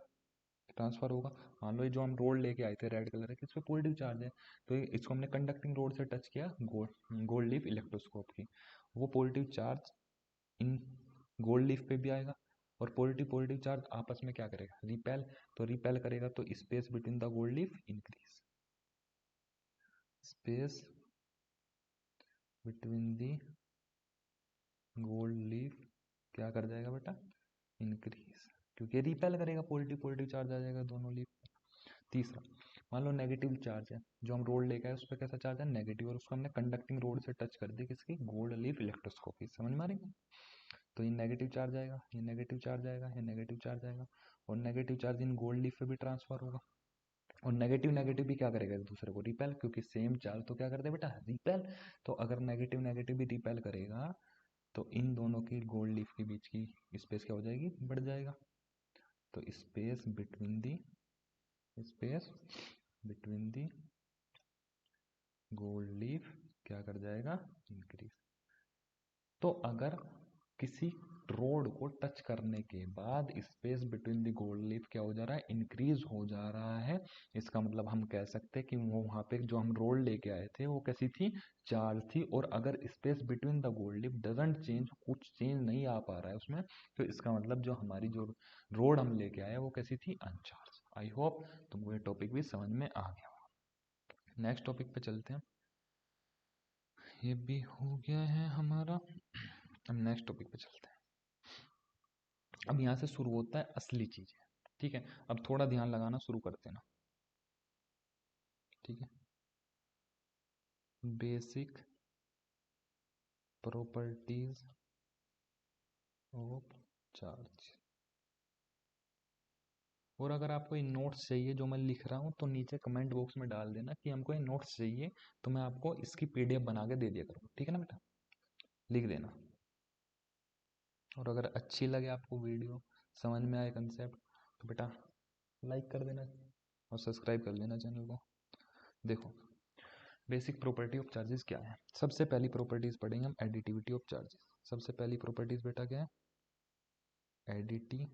ट्रांसफर होगा। मान लो ये जो हम रोड लेके आए थे रेड कलर के, इस पे पॉजिटिव चार्ज है, तो इसको हमने कंडक्टिंग रोड से टच किया गोल्ड लीफ इलेक्ट्रोस्कोप की, वो positive charge in gold leaf पे भी आएगा, और पॉजिटिव पॉजिटिव चार्ज आपस में क्या करेगा, रिपेल, तो रिपेल करेगा, तो space between the gold leaf increase, space between the gold leaf क्या कर जाएगा बेटा, इंक्रीज, क्योंकि रिपेल करेगा, पॉजिटिव पॉजिटिव चार्ज आ जाएगा दोनों लीफ। तीसरा, मान लो नेगेटिव चार्ज है, जो हम रोड लेके आए उस पर कैसा चार्ज है, नेगेटिव, और उसको हमने कंडक्टिंग रोड से टच कर दिया, किसकी, गोल्ड लीफ इलेक्ट्रोस्कोपी, समझ में आ रही है? तो ये नेगेटिव चार्ज आएगा, ये नेगेटिव चार्ज आएगा, ये नेगेटिव चार्ज आएगा, और negative charge in gold leaf पे भी ट्रांसफर होगा, और नेगेटिव नेगेटिव भी क्या करेगा एक दूसरे को रिपेल, क्योंकि सेम चार्ज तो क्या करते हैं बेटा, रिपेल। तो अगर नेगेटिव नेगेटिव भी रिपेल करेगा, तो इन दोनों की गोल्ड लीफ के बीच की स्पेस क्या हो जाएगी, बढ़ जाएगा, तो space between the gold leaf क्या कर जाएगा, इंक्रीज। तो अगर किसी रोड को टच करने के बाद space between the gold leaf क्या हो जा रहा है, इंक्रीज हो जा रहा है, इसका मतलब हम कह सकते हैं कि वो वहां पे जो हम रोड लेके आए थे वो कैसी थी, चार्ज थी, और अगर space between the gold leaf doesn't change, कुछ चेंज नहीं आ पा रहा है उसमें, तो इसका मतलब जो हमारी जो रोड हम लेके आए वो कैसी थी, अनचार्ज। आई होप तुमको ये टॉपिक भी समझ में आ गया। नेक्स्ट टॉपिक पे चलते हैं, ये भी हो गया है हमारा, अब नेक्स्ट टॉपिक पे चलते हैं। अब यहाँ से शुरू होता है असली चीजें, ठीक है, अब थोड़ा ध्यान लगाना शुरू करते हैं ना, ठीक है। बेसिक प्रॉपर्टीज ऑफ चार्ज, और अगर आपको ये नोट्स चाहिए जो मैं लिख रहा हूँ, तो नीचे कमेंट बॉक्स में डाल देना कि हमको ये नोट्स चाहिए, तो मैं आपको इसकी पीडीएफ बना के दे दिया करूँगा, ठीक है ना बेटा, लिख देना। और अगर अच्छी लगे आपको वीडियो, समझ में आए कंसेप्ट, तो बेटा लाइक कर देना और सब्सक्राइब कर लेना चैनल को। देखो, बेसिक प्रॉपर्टी ऑफ चार्जेस क्या है, सबसे पहली प्रॉपर्टीज पढ़ेंगे हम, एडिटिविटी ऑफ चार्जेस। सबसे पहली प्रॉपर्टीज बेटा क्या है, एडिटिविटी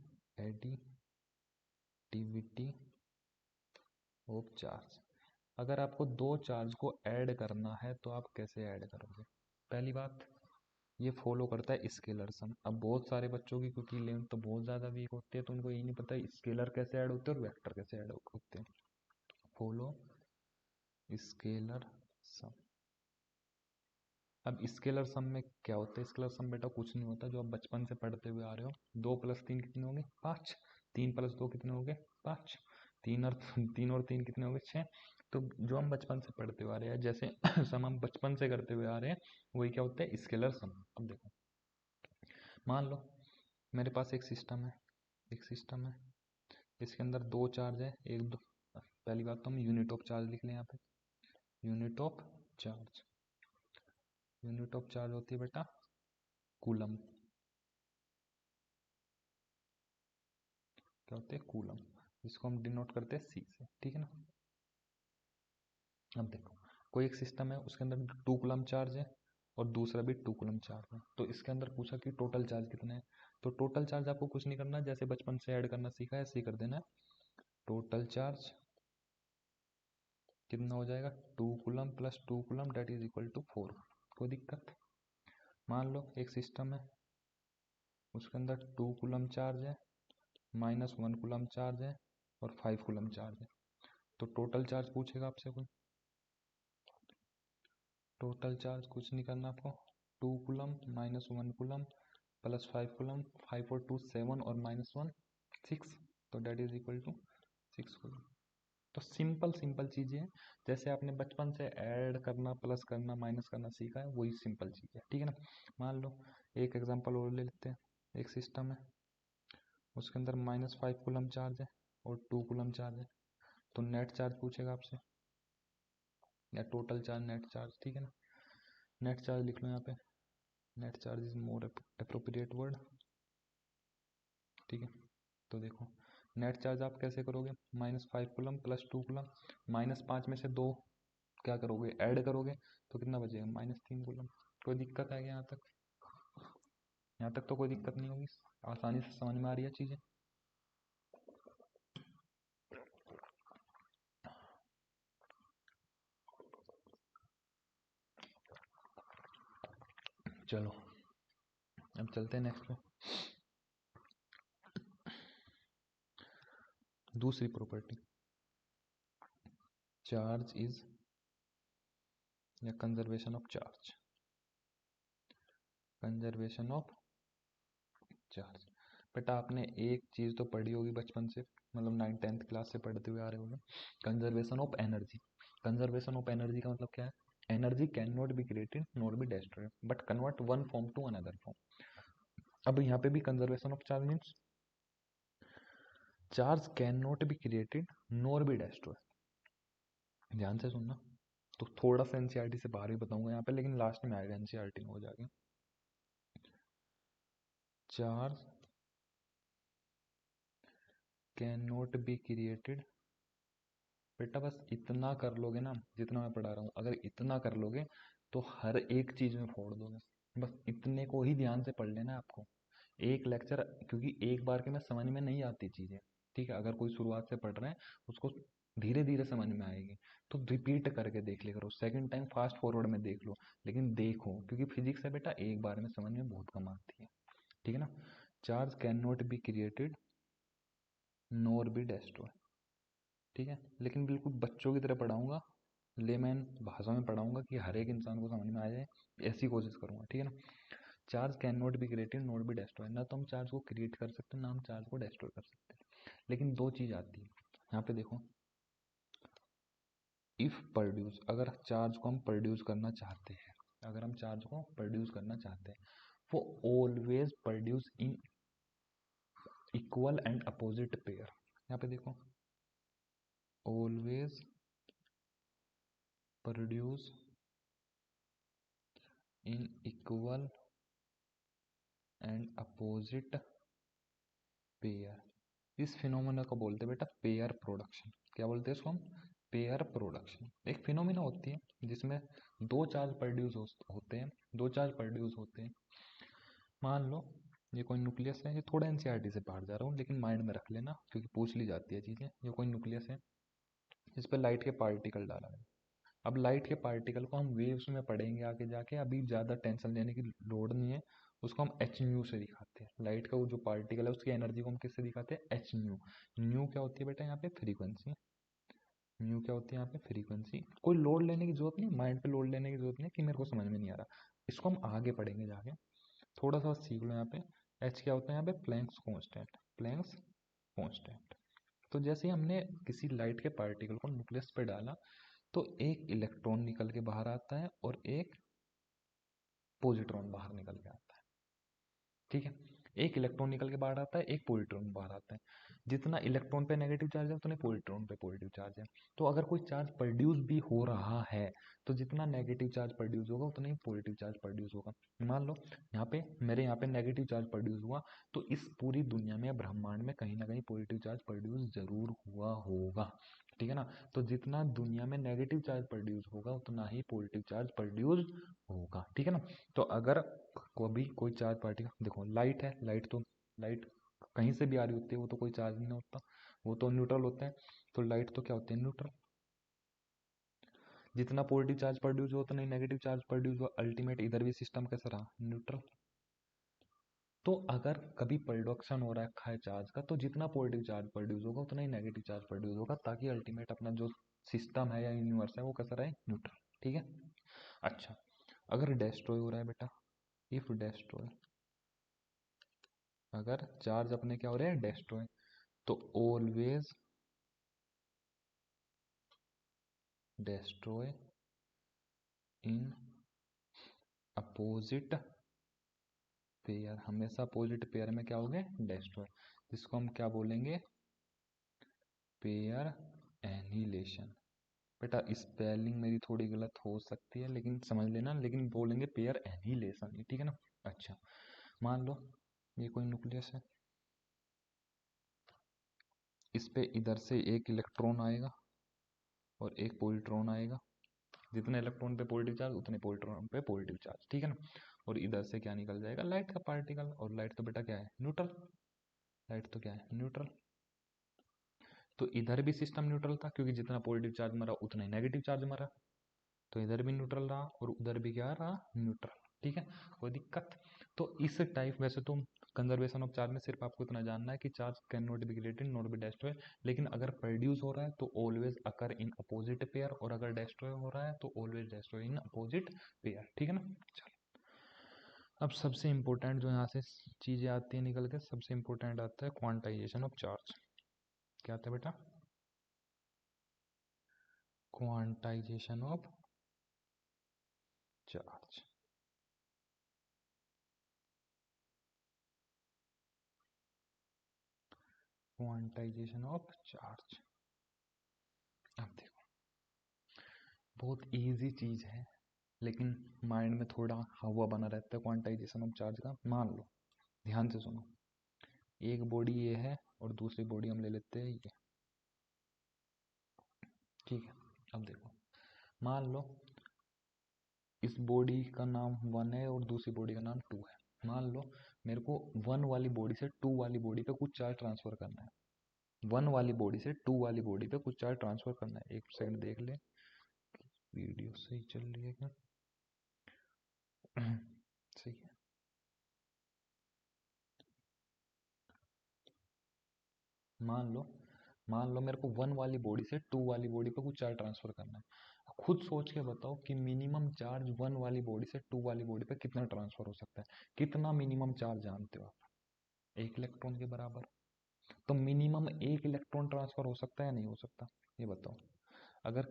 ऑफ चार्ज। अगर आपको दो चार्ज को ऐड करना है तो आप कैसे ऐड करोगे, पहली बात ये फॉलो करता है स्केलर सम। अब बहुत सारे बच्चों की क्योंकि लेंथ तो बहुत ज़्यादा वीक होती है, तो उनको ये नहीं पता स्केलर कैसे ऐड होते हैं और वेक्टर कैसे ऐड होते हैं। फॉलो स्केलर सम। अब स्केलर सम में क्या होता है, स्केलर सम बेटा कुछ नहीं होता, जो आप बचपन से पढ़ते हुए आ रहे हो, 2 + 3 कितने होंगे, 5, 3 + 2 कितने हो गए, 5, 3 और 3 कितने हो गए, 6। तो जो हम बचपन से पढ़ते हुए आ रहे हैं, जैसे सम हम बचपन से करते हुए आ रहे हैं, वही क्या होता है, स्केलर सम। अब देखो, मान लो मेरे पास एक सिस्टम है, इसके अंदर दो चार्ज है, एक दो, पहली बात तो हम यूनिट ऑफ चार्ज लिख लें यहाँ पे, unit of charge, unit of charge होती है बेटा कूलम, क्या होते हैं, कूलम, इसको हम डिनोट करते हैं सी से, ठीक है ना। अब देखो, कोई एक सिस्टम है, उसके अंदर 2 कूलम चार्ज है और दूसरा भी 2 कूलम चार्ज है, तो इसके अंदर पूछा कि टोटल चार्ज कितना है, तो टोटल चार्ज आपको कुछ नहीं करना, जैसे बचपन से ऐड करना सीखा है ऐसे ही कर देना है। टोटल चार्ज कितना हो जाएगा, 2 coulomb + 2 coulomb that is equal to 4। कोई दिक्कत। मान लो एक सिस्टम है, उसके अंदर 2 कूलम चार्ज है, -1 कूलम चार्ज है और 5 कूलम चार्ज है, तो टोटल चार्ज पूछेगा आपसे कोई, टोटल चार्ज कुछ नहीं करना आपको, 2 कूलम -1 कूलम +5 कूलम, 5 और 2 7 और -1 6, तो that is equal to 6 coulomb. तो सिंपल सिंपल चीज़ें हैं, जैसे आपने बचपन से ऐड करना, प्लस करना, माइनस करना सीखा है, वही सिंपल चीज़ है, ठीक है ना। मान लो एक एग्जांपल और ले लेते हैं। एक सिस्टम है, उसके अंदर -5 कूलम चार्ज है और 2 कूलम चार्ज है। तो नेट चार्ज पूछेगा आपसे, या टोटल चार्ज, नेट चार्ज, ठीक है ना। नेट चार्ज लिख लो यहाँ पे, net charge is more appropriate word, ठीक है। तो देखो नेट चार्ज आप कैसे करोगे, -5 कूलम प्लस 2 कूलम, -5 में से 2 क्या करोगे, ऐड करोगे, तो कितना बचेगा, -3 कूलम। कोई दिक्कत है क्या यहाँ तक? यहाँ तक तो कोई दिक्कत नहीं होगी, आसानी से समझ में आ रही है चीज़ें। चलो अब चलते हैं नेक्स्ट पे। दूसरी प्रॉपर्टी, चार्ज इज, या conservation of charge, conservation of charge. बेटा आपने एक चीज़ तो पढ़ी होगी बचपन से, मतलब 9th 10th क्लास से पढ़ते हुए आ रहे होगे, conservation of energy. Conservation of energy का मतलब क्या है, energy can not be created not be destroyed but convert one form to another form. अब यहाँ पे भी conservation of charge means charge can not be created nor be destroyed. ध्यान से सुनना, तो थोड़ा सा एनसीईआरटी से बाहर भी बताऊंगा यहाँ पे, लेकिन लास्ट में आएगा एनसीईआरटी में हो जाएगा। Charge can not be created, बेटा बस इतना कर लोगे ना, जितना मैं पढ़ा रहा हूँ अगर इतना कर लोगे तो हर एक चीज में फोड़ दोगे। बस इतने को ही ध्यान से पढ़ लेना है आपको, एक लेक्चर, क्योंकि एक बार के में समझ में नहीं आती चीजें, ठीक है। अगर कोई शुरुआत से पढ़ रहा है उसको धीरे धीरे समझ में आएगी, तो रिपीट करके देख लिया करो, सेकंड टाइम फास्ट फॉरवर्ड में देख लो, लेकिन देखो, क्योंकि फिजिक्स है बेटा, एक बार में समझ में बहुत कम आती है, ठीक है ना। Charge can not be created nor be destroy, ठीक है। लेकिन बिल्कुल बच्चों की तरह पढ़ाऊंगा, लेमैन भाषा में पढ़ाऊंगा कि हर एक इंसान को समझ में आ जाए, ऐसी कोशिश करूंगा, ठीक है ना। Charge can not be created not B destroy, ना तो हम चार्ज को क्रिएट कर सकते हैं, ना हम चार्ज को डेस्ट्रॉय कर सकते हैं, लेकिन दो चीज आती है यहाँ पे देखो। इफ प्रोड्यूस, अगर चार्ज को हम प्रोड्यूस करना चाहते हैं, अगर हम चार्ज को प्रोड्यूस करना चाहते हैं, वो always produce in equal and opposite pair. यहाँ पे देखो, always produce in equal and opposite pair. इस फिनोमेना को बोलते हैं बेटा पेयर प्रोडक्शन। क्या बोलते हैं इसको हम, पेयर प्रोडक्शन। एक फिनोमेना होती है जिसमें दो चार्ज प्रोड्यूस होते हैं, दो चार्ज प्रोड्यूस होते हैं। मान लो ये कोई न्यूक्लियस है, ये थोड़ा एनसीईआरटी से बाहर जा रहा हूँ लेकिन माइंड में रख लेना क्योंकि पूछ ली जाती है चीज़ें। ये कोई न्यूक्लियस है, इस पर लाइट के पार्टिकल डाला है। अब लाइट के पार्टिकल को हम वेव्स में पढ़ेंगे आगे जाके, अभी ज़्यादा टेंशन लेने की लोड नहीं है। उसको हम एच न्यू से दिखाते हैं, लाइट का वो जो पार्टिकल है उसकी एनर्जी को हम किससे दिखाते हैं, एच न्यू। न्यू क्या होती है बेटा यहाँ पे, फ्रीक्वेंसी। न्यू क्या होती है यहाँ पे, फ्रीक्वेंसी। कोई लोड लेने की जरूरत नहीं, माइंड पे लोड लेने की जरूरत नहीं कि मेरे को समझ में नहीं आ रहा, इसको हम आगे पढ़ेंगे जाके, थोड़ा सा सीख लो यहाँ पे। एच क्या होता है यहाँ पे, प्लैंक्स कांस्टेंट, प्लैंक्स कांस्टेंट। तो जैसे ही हमने किसी लाइट के पार्टिकल को न्यूक्लियस पे डाला, तो एक इलेक्ट्रॉन निकल के बाहर आता है और एक पॉजिट्रॉन बाहर निकल के आता है, ठीक है। एक इलेक्ट्रॉन निकल के बाहर आता है, एक पॉजिट्रॉन बाहर आता है। जितना इलेक्ट्रॉन पे नेगेटिव चार्ज है उतने पॉजिट्रॉन पे पॉजिटिव चार्ज है। तो अगर कोई चार्ज प्रोड्यूस भी हो रहा है, तो जितना नेगेटिव चार्ज प्रोड्यूस होगा उतना ही पॉजिटिव चार्ज प्रोड्यूस होगा। मान लो यहाँ पे मेरे यहाँ पे नेगेटिव चार्ज प्रोड्यूस हुआ, तो इस पूरी दुनिया में, ब्रह्मांड में कहीं ना कहीं पॉजिटिव चार्ज प्रोड्यूस जरूर हुआ होगा, ठीक है ना। तो जितना दुनिया में नेगेटिव चार्ज प्रोड्यूस होगा उतना ही पॉजिटिव चार्ज प्रोड्यूस होगा, ठीक है ना। तो अगर कभी कोई चार्ज पार्टिकल, देखो लाइट है, लाइट कहीं से भी आ रही होती है, वो तो कोई चार्ज नहीं होता, वो तो न्यूट्रल होते हैं। तो लाइट तो क्या होते हैं, न्यूट्रल। जितना पॉजिटिव चार्ज प्रोड्यूस हुआ उतना ही नेगेटिव चार्ज प्रोड्यूस हुआ, अल्टीमेट इधर भी सिस्टम कैसा रहा, न्यूट्रल। तो अगर कभी प्रोडक्शन हो रखा है चार्ज का, तो जितना पॉजिटिव चार्ज प्रोड्यूस होगा उतना ही नेगेटिव चार्ज प्रोड्यूस होगा, ताकि अल्टीमेट अपना जो सिस्टम है या यूनिवर्स है वो कैसा रहे, न्यूट्रल, ठीक है। अच्छा, अगर डेस्ट्रॉय हो रहा है बेटा, इफ डेस्ट्रॉय, अगर चार्ज अपने क्या हो रहे हैं, डेस्ट्रॉय, तो always destroy in opposite pair, हमेशा अपोजिट पेयर में क्या हो गए, destroy, जिसको हम क्या बोलेंगे, पेयर एनिलेशन। बेटा स्पेलिंग मेरी थोड़ी गलत हो सकती है लेकिन समझ लेना, लेकिन बोलेंगे पेयर एनिलेशन, ठीक है ना। अच्छा मान लो ये कोई न्यूक्लियस है, इस पे इधर से एक इलेक्ट्रॉन आएगा और एक पॉजिट्रॉन आएगा, जितने इलेक्ट्रॉन पे पॉजिटिव चार्ज उतने पॉजिट्रॉन पे पॉजिटिव चार्ज, ठीक है ना। और इधर से क्या निकल जाएगा, लाइट का पार्टिकल, और लाइट तो बेटा क्या है, न्यूट्रल, लाइट तो क्या है, न्यूट्रल। तो इधर भी सिस्टम न्यूट्रल था क्योंकि जितना पॉजिटिव चार्ज मरा उतना ही नेगेटिव चार्ज मरा, तो इधर भी न्यूट्रल रहा और उधर भी क्या रहा, न्यूट्रल, ठीक है, कोई दिक्कत। तो इस टाइप, वैसे तो कंजर्वेशन ऑफ चार्ज में सिर्फ आपको इतना जानना है कि charge can not be created not B destroy, लेकिन अगर प्रोड्यूस हो रहा है तो always occur in opposite pair, और अगर डेस्ट्रॉय हो रहा है तो always destroy in opposite pair, ठीक है ना। चलो अब सबसे इंपॉर्टेंट जो यहाँ से चीजें आती है निकल के, सबसे इंपॉर्टेंट आता है क्वांटाइजेशन ऑफ चार्ज। क्या आता है बेटा, quantization of charge. Quantization of charge, अब देखो बहुत इजी चीज है लेकिन माइंड में थोड़ा हवा बना रहता है क्वांटाइजेशन ऑफ चार्ज का। मान लो, ध्यान से सुनो, एक बॉडी ये है और दूसरी बॉडी हम ले लेते हैं ये, ठीक है। अब देखो मान लो इस बॉडी का नाम 1 है और दूसरी बॉडी का नाम 2 है। मान लो मेरे को 1 वाली बॉडी से 2 वाली बॉडी पे कुछ चार्ज ट्रांसफर करना है, 1 वाली बॉडी से 2 वाली बॉडी पे कुछ चार्ज ट्रांसफर करना है। एक सेकंड देख ले, वीडियो सही चल रही है क्या, सही है। मान लो मेरे को 1 वाली बॉडी से 2 वाली बॉडी पे कुछ चार्ज ट्रांसफर करना है। खुद सोच के बताओ कि मिनिमम चार्ज 1 वाली बॉडी से 2 वाली बॉडी पे कितना ट्रांसफर हो सकता है, कितना मिनिमम चार्ज जानते हो आप, 1 इलेक्ट्रॉन के बराबर। तो मिनिमम 1 इलेक्ट्रॉन ट्रांसफर हो सकता है या नहीं हो सकता, ये बताओ। अगर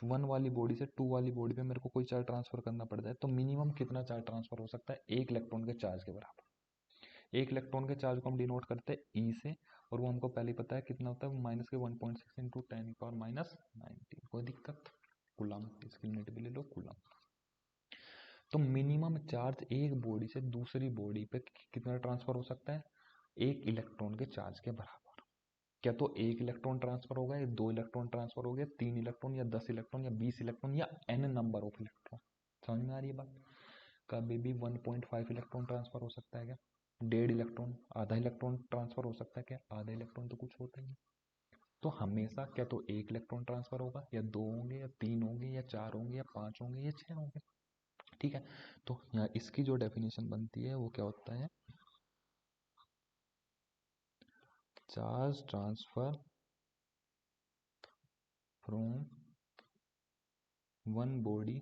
1 वाली बॉडी से 2 वाली बॉडी पे मेरे को कोई चार्ज ट्रांसफर करना पड़ जाए तो मिनिमम कितना चार्ज ट्रांसफर हो सकता है, 1 इलेक्ट्रॉन के चार्ज के बराबर। 1 इलेक्ट्रॉन के चार्ज को हम डिनोट करते हैं ई से, और वो हमको पहले ही पता है कितना होता है, माइनस के 1.6 इंटू 10⁻⁹ कोई दिक्कत, कूलम, इसकी यूनिट भी ले लो कूलम। तो मिनिमम चार्ज एक बॉडी से दूसरी बॉडी पे कितना ट्रांसफर हो सकता है, 1 इलेक्ट्रॉन के चार्ज के बराबर। क्या तो 1 इलेक्ट्रॉन ट्रांसफर होगा या 2 इलेक्ट्रॉन ट्रांसफर हो गया, 3 इलेक्ट्रॉन या 10 इलेक्ट्रॉन या 20 इलेक्ट्रॉन या n नंबर ऑफ इलेक्ट्रॉन, समझ में आ रही है बात। कभी भी 1.5 इलेक्ट्रॉन ट्रांसफर हो सकता है क्या, 1.5 इलेक्ट्रॉन, आधा इलेक्ट्रॉन ट्रांसफर हो सकता है क्या, आधा इलेक्ट्रॉन तो कुछ होता ही नहीं। तो हमेशा क्या तो 1 इलेक्ट्रॉन ट्रांसफर होगा, या 2 होंगे या 3 होंगे या 4 होंगे या 5 होंगे या 6 होंगे, ठीक है। तो यहाँ इसकी जो डेफिनेशन बनती है वो क्या होता है, charge transfer from one body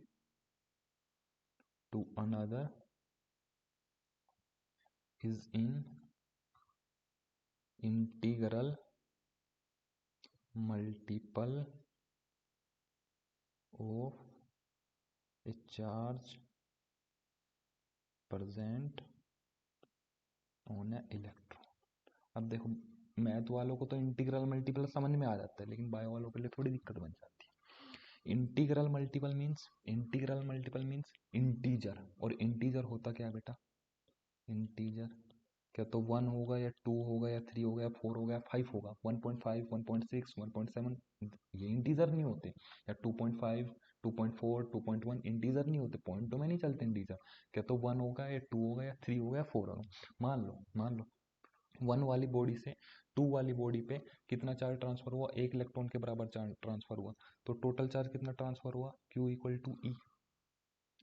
to another is in integral multiple of a charge present on a electron. अब देखो मैथ वालों को तो इंटीग्रल मल्टीपल समझ में आ जाता है, लेकिन बायो वालों के लिए थोड़ी दिक्कत बन जाती है। इंटीग्रल मल्टीपल मीन्स इंटीजर, और इंटीजर होता क्या है बेटा, इंटीजर क्या तो 1 होगा या 2 होगा या 3 होगा या 4 होगा या 5 होगा, 1.5 1.6 1.7 ये इंटीजर नहीं होते, या 2.5 2.4 2.1 इंटीजर नहीं होते, पॉइंट में नहीं चलते इंटीजर। क्या तो 1 होगा या 2 होगा या 3 होगा या 4 होगा। मान लो 1 वाली बॉडी से 2 वाली बॉडी पे कितना चार्ज ट्रांसफर हुआ, 1 इलेक्ट्रॉन के बराबर चार्ज ट्रांसफर हुआ, तो टोटल चार्ज कितना ट्रांसफर हुआ, Q इक्वल टू ई।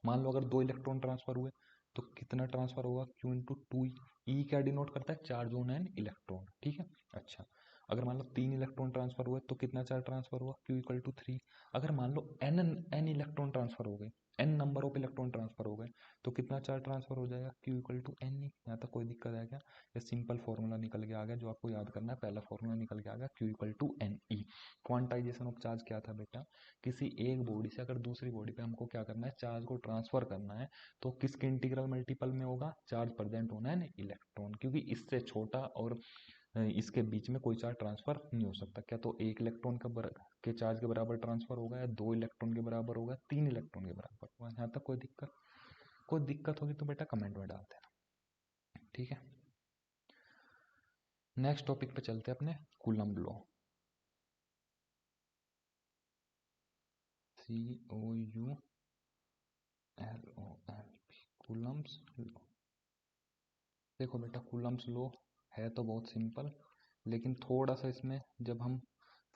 मान लो अगर 2 इलेक्ट्रॉन ट्रांसफर हुए तो कितना ट्रांसफर होगा, Q इंटू टू ई। ई क्या डिनोट करता है, चार्ज ऑन एन इलेक्ट्रॉन, ठीक है। अच्छा अगर मान लो 3 इलेक्ट्रॉन ट्रांसफर हुए तो कितना चार्ज ट्रांसफर हुआ, Q इक्वल टू 3। अगर मान लो n इलेक्ट्रॉन ट्रांसफर हो गए, n number of electron transfer हो गए, तो कितना चार्ज ट्रांसफर हो जाएगा, Q इक्वल टू n ही। यहाँ तक कोई दिक्कत है क्या? ये सिंपल फॉर्मूला निकल के आ गया, जो आपको याद करना है, पहला फॉर्मूला निकल के आ गया, Q equal to n e. Quantization of charge क्या था बेटा, किसी एक बॉडी से अगर दूसरी बॉडी पे हमको क्या करना है, चार्ज को ट्रांसफर करना है, तो किसके इंटीग्रल मल्टीपल में होगा, चार्ज प्रेजेंट होना है ना इलेक्ट्रॉन, क्योंकि इससे छोटा और इसके बीच में कोई चार्ज ट्रांसफर नहीं हो सकता। क्या तो 1 इलेक्ट्रॉन के चार्ज के बराबर ट्रांसफर होगा, या 2 इलेक्ट्रॉन के बराबर होगा, 3 इलेक्ट्रॉन के बराबर होगा। यहाँ तक कोई दिक्कत होगी तो बेटा कमेंट में डाल देना, ठीक है। नेक्स्ट टॉपिक पे चलते हैं अपने, coulomb law, COULOMB, Coulomb's law. देखो बेटा कूलम्ब्स लॉ है तो बहुत सिंपल, लेकिन थोड़ा सा इसमें जब हम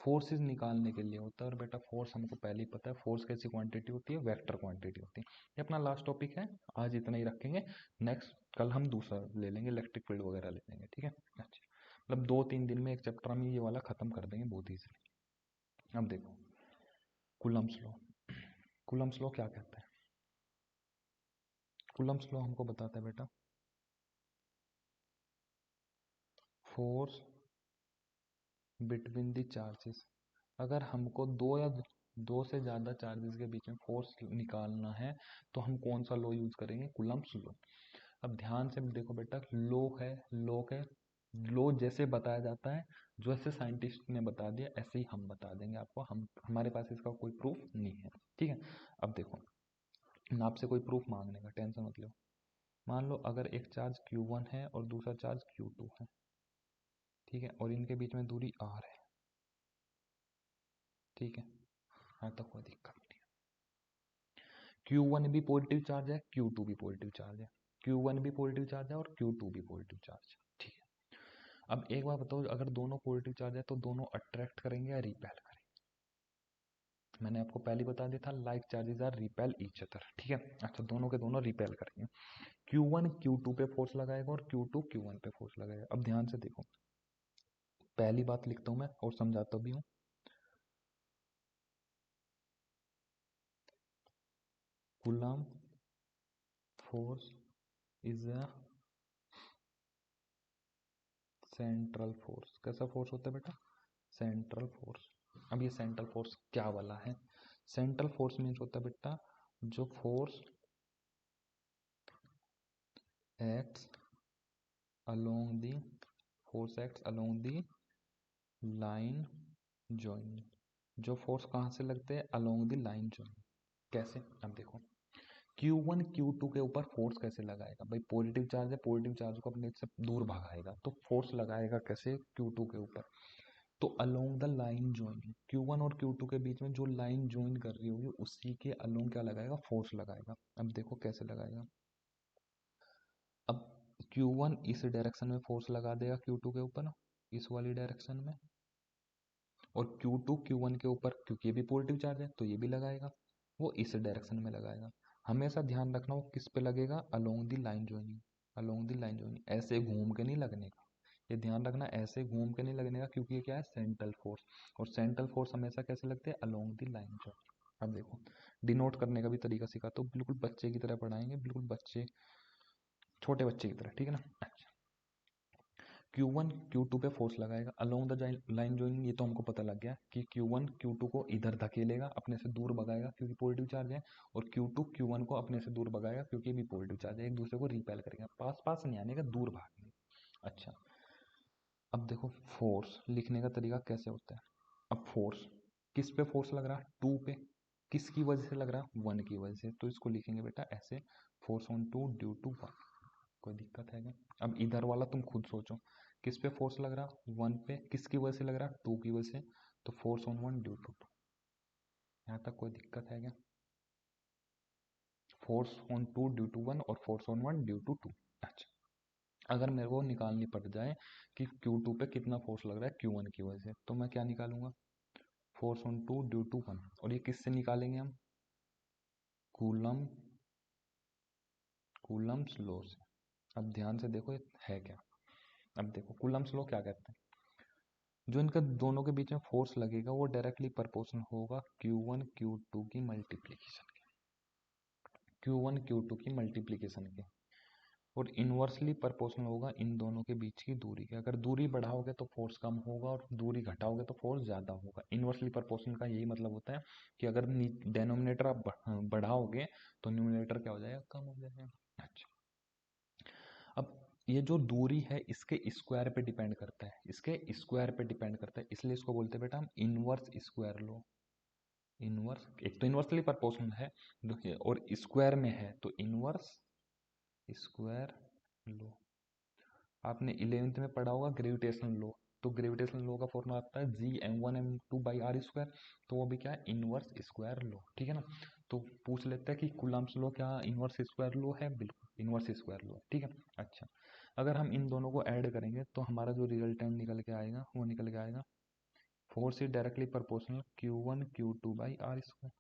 फोर्सेस निकालने के लिए होता है, और बेटा फोर्स हमको पहले ही पता है, फोर्स कैसी क्वांटिटी होती है, वेक्टर क्वांटिटी होती है। ये अपना लास्ट टॉपिक है, आज इतना ही रखेंगे। नेक्स्ट कल हम दूसरा ले लेंगे, इलेक्ट्रिक फील्ड वगैरह ले लेंगे, ठीक है। अच्छा, मतलब 2-3 दिन में एक चैप्टर हम ये वाला खत्म कर देंगे बहुत ईजिली। अब देखो कूलम्ब्स लॉ, कूलम्ब्स लॉ क्या कहता है? कूलम्ब्स लॉ हमको बताता है बेटा फोर्स बिटवीन द चार्जेस। अगर हमको दो से ज़्यादा चार्जेस के बीच में फोर्स निकालना है, तो हम कौन सा लॉ यूज करेंगे, कूलम्ब्स लॉ। अब ध्यान से देखो बेटा, लॉ जैसे बताया जाता है, जैसे साइंटिस्ट ने बता दिया ऐसे ही हम बता देंगे आपको, हमारे पास इसका कोई प्रूफ नहीं है, ठीक है। अब देखो, ना आपसे कोई प्रूफ मांगने का टेंशन मत लो। मान लो अगर एक चार्ज Q1 है और दूसरा चार्ज Q2 है, ठीक है, और इनके बीच में दूरी r है, ठीक है। यहाँ तक कोई दिक्कत नहीं। Q1 भी पॉजिटिव चार्ज है, Q2 भी पॉजिटिव चार्ज है, Q1 भी पॉजिटिव चार्ज है और Q2 भी पॉजिटिव चार्ज है, ठीक है। अब एक बार बताओ, अगर दोनों पॉजिटिव चार्ज है तो दोनों अट्रैक्ट करेंगे या रिपेल करेंगे? मैंने आपको पहले बता दिया था, like charges are repel each other, ठीक है। अच्छा, दोनों के दोनों रिपेल करेंगे। Q1 Q2 पे फोर्स लगाएगा और Q2 Q1 पे फोर्स लगाएगा। अब ध्यान से देखो, पहली बात लिखता हूं मैं और समझाता भी हूँ। Coulomb force is a central force. कैसा फोर्स होता है बेटा, सेंट्रल फोर्स। अब ये सेंट्रल फोर्स क्या वाला है? सेंट्रल फोर्स मीन्स होता है बेटा, जो force acts along the force acts along the line joining. जो फोर्स कहाँ से लगते हैं, अलोंग दी लाइन ज्वाइनिंग। कैसे? अब देखो, Q1 Q2 के ऊपर फोर्स कैसे लगाएगा भाई, पॉजिटिव चार्ज है, पॉजिटिव चार्ज को अपने से दूर भगाएगा, तो फोर्स लगाएगा कैसे Q2 के ऊपर, तो along the line joining. Q1 और Q2 के बीच में जो लाइन ज्वाइन कर रही होगी उसी के अलोंग क्या लगाएगा, फोर्स लगाएगा। अब देखो कैसे लगाएगा। अब Q1 इस डायरेक्शन में फोर्स लगा देगा Q2 के ऊपर, इस वाली डायरेक्शन में, और Q2 Q1 के ऊपर, क्योंकि ये भी पॉजिटिव चार्ज है तो ये भी लगाएगा, वो इस डायरेक्शन में लगाएगा। हमेशा ध्यान रखना वो किस पे लगेगा, along the line joining. Along the line joining, ऐसे घूम के नहीं लगने का, ये ध्यान रखना, ऐसे घूम के नहीं लगने का, क्योंकि ये क्या है, सेंट्रल फोर्स। और सेंट्रल फोर्स हमेशा कैसे लगते हैं, अलोंग दी लाइन ज्वाइनिंग। अब देखो, डिनोट करने का भी तरीका सिखाता हूँ, बिल्कुल बच्चे की तरह पढ़ाएंगे, बिल्कुल बच्चे, छोटे बच्चे की तरह, ठीक है ना। अच्छा, Q1 Q2 पे फोर्स लगाएगा अलोंग द लाइन ज्वाइनिंग, ये तो हमको पता लग गया कि Q1 Q2 को इधर धकेलेगा, अपने से दूर भगाएगा क्योंकि पॉजिटिव चार्ज है, और Q2 Q1 को अपने से दूर भगाएगा क्योंकि भी पॉजिटिव चार्ज है, एक दूसरे को रिपेल करेगा, पास पास नहीं आने का, दूर भागेंगे। अच्छा, अब देखो फोर्स लिखने का तरीका कैसे होता है। अब फोर्स किस पे फोर्स लग रहा है, 2 पे, किसकी वजह से लग रहा है, 1 की वजह से, तो इसको लिखेंगे बेटा ऐसे, फोर्स ऑन 2 ड्यू टू 1। कोई दिक्कत है क्या? अब इधर वाला तुम खुद सोचो, किस पे फोर्स लग रहा, 1 पे, किसकी वजह से लग रहा, 2 की वजह से, तो फोर्स ऑन 1 ड्यू टू 2। यहाँ तक कोई दिक्कत है क्या? फोर्स ऑन 2 ड्यू टू 1 और फोर्स ऑन 1 ड्यू टू 2। अच्छा, अगर मेरे को निकालनी पड़ जाए कि Q2 पे कितना फोर्स लग रहा है Q1 की वजह से, तो मैं क्या निकालूंगा, फोर्स ऑन 2 ड्यू टू 1, और ये किससे निकालेंगे हम, कूलम कूलम्स लॉ से। अब ध्यान से देखो ये है क्या। अब देखो कूलम्स लॉ क्या कहते हैं, जो इनका दोनों के बीच में फोर्स लगेगा वो डायरेक्टली प्रोपोर्शनल होगा Q1 Q2 की मल्टीप्लीकेशन के, Q1 Q2 की मल्टीप्लीकेशन के। और इनवर्सली प्रोपोर्शनल होगा इन दोनों के बीच की दूरी के। अगर दूरी बढ़ाओगे तो फोर्स कम होगा और दूरी घटाओगे तो फोर्स ज़्यादा होगा। इनवर्सली प्रोपोर्शनल का यही मतलब होता है कि अगर डेनोमिनेटर आप बढ़ाओगे तो न्यूमिनेटर क्या हो जाएगा, कम हो जाएगा। अच्छा, अब ये जो दूरी है इसके स्क्वायर पे डिपेंड करता है, इसके स्क्वायर पे डिपेंड करता है, इसलिए इसको बोलते हैं बेटा हम इनवर्स स्क्वायर लो। इनवर्स, एक तो इनवर्सली प्रोपोर्शनल है और स्क्वायर में है तो इनवर्स स्क्वायर लो। आपने 11th में पढ़ा होगा ग्रेविटेशनल लॉ, तो ग्रेविटेशनल लॉ का फॉर्मूला आता है G m1m2/r², तो वो भी क्या है, इनवर्स स्क्वायर लॉ। ठीक है ना, तो पूछ लेते हैं कि कूलम्ब्स लॉ क्या इनवर्स स्क्वायर लॉ है, बिल्कुल इनवर्स स्क्वायर लॉ है। ठीक है, अच्छा, अगर हम इन दोनों को ऐड करेंगे तो हमारा जो रिजल्टेंट निकल के आएगा वो निकल के आएगा force is directly proportional Q1 Q2/r²।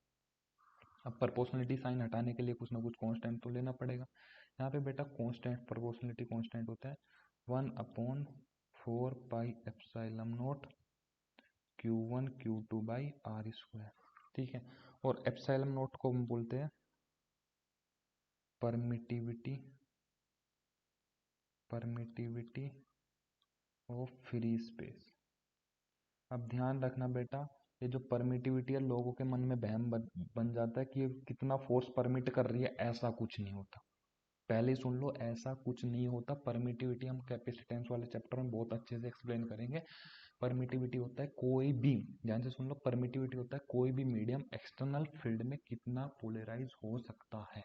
अब प्रोपोर्शनलिटी साइन हटाने के लिए कुछ ना कुछ कांस्टेंट तो लेना पड़ेगा। यहाँ पे बेटा कांस्टेंट, प्रोपोर्शनलिटी कांस्टेंट होता है 1/4πε0 Q1 Q2/r²। ठीक है, और एप्सिलॉन नोट को हम बोलते हैं permittivity, permittivity of free space. अब ध्यान रखना बेटा, ये जो परमिटिविटी है लोगों के मन में वहम बन जाता है कि ये कितना फोर्स परमिट कर रही है, ऐसा कुछ नहीं होता। पहले ही सुन लो, ऐसा कुछ नहीं होता। परमिटिविटी हम कैपेसिटेंस वाले चैप्टर में बहुत अच्छे से एक्सप्लेन करेंगे। परमिटिविटी होता है कोई भी, ध्यान से सुन लो, परमिटिविटी होता है कोई भी मीडियम एक्सटर्नल फील्ड में कितना पोलराइज हो सकता है।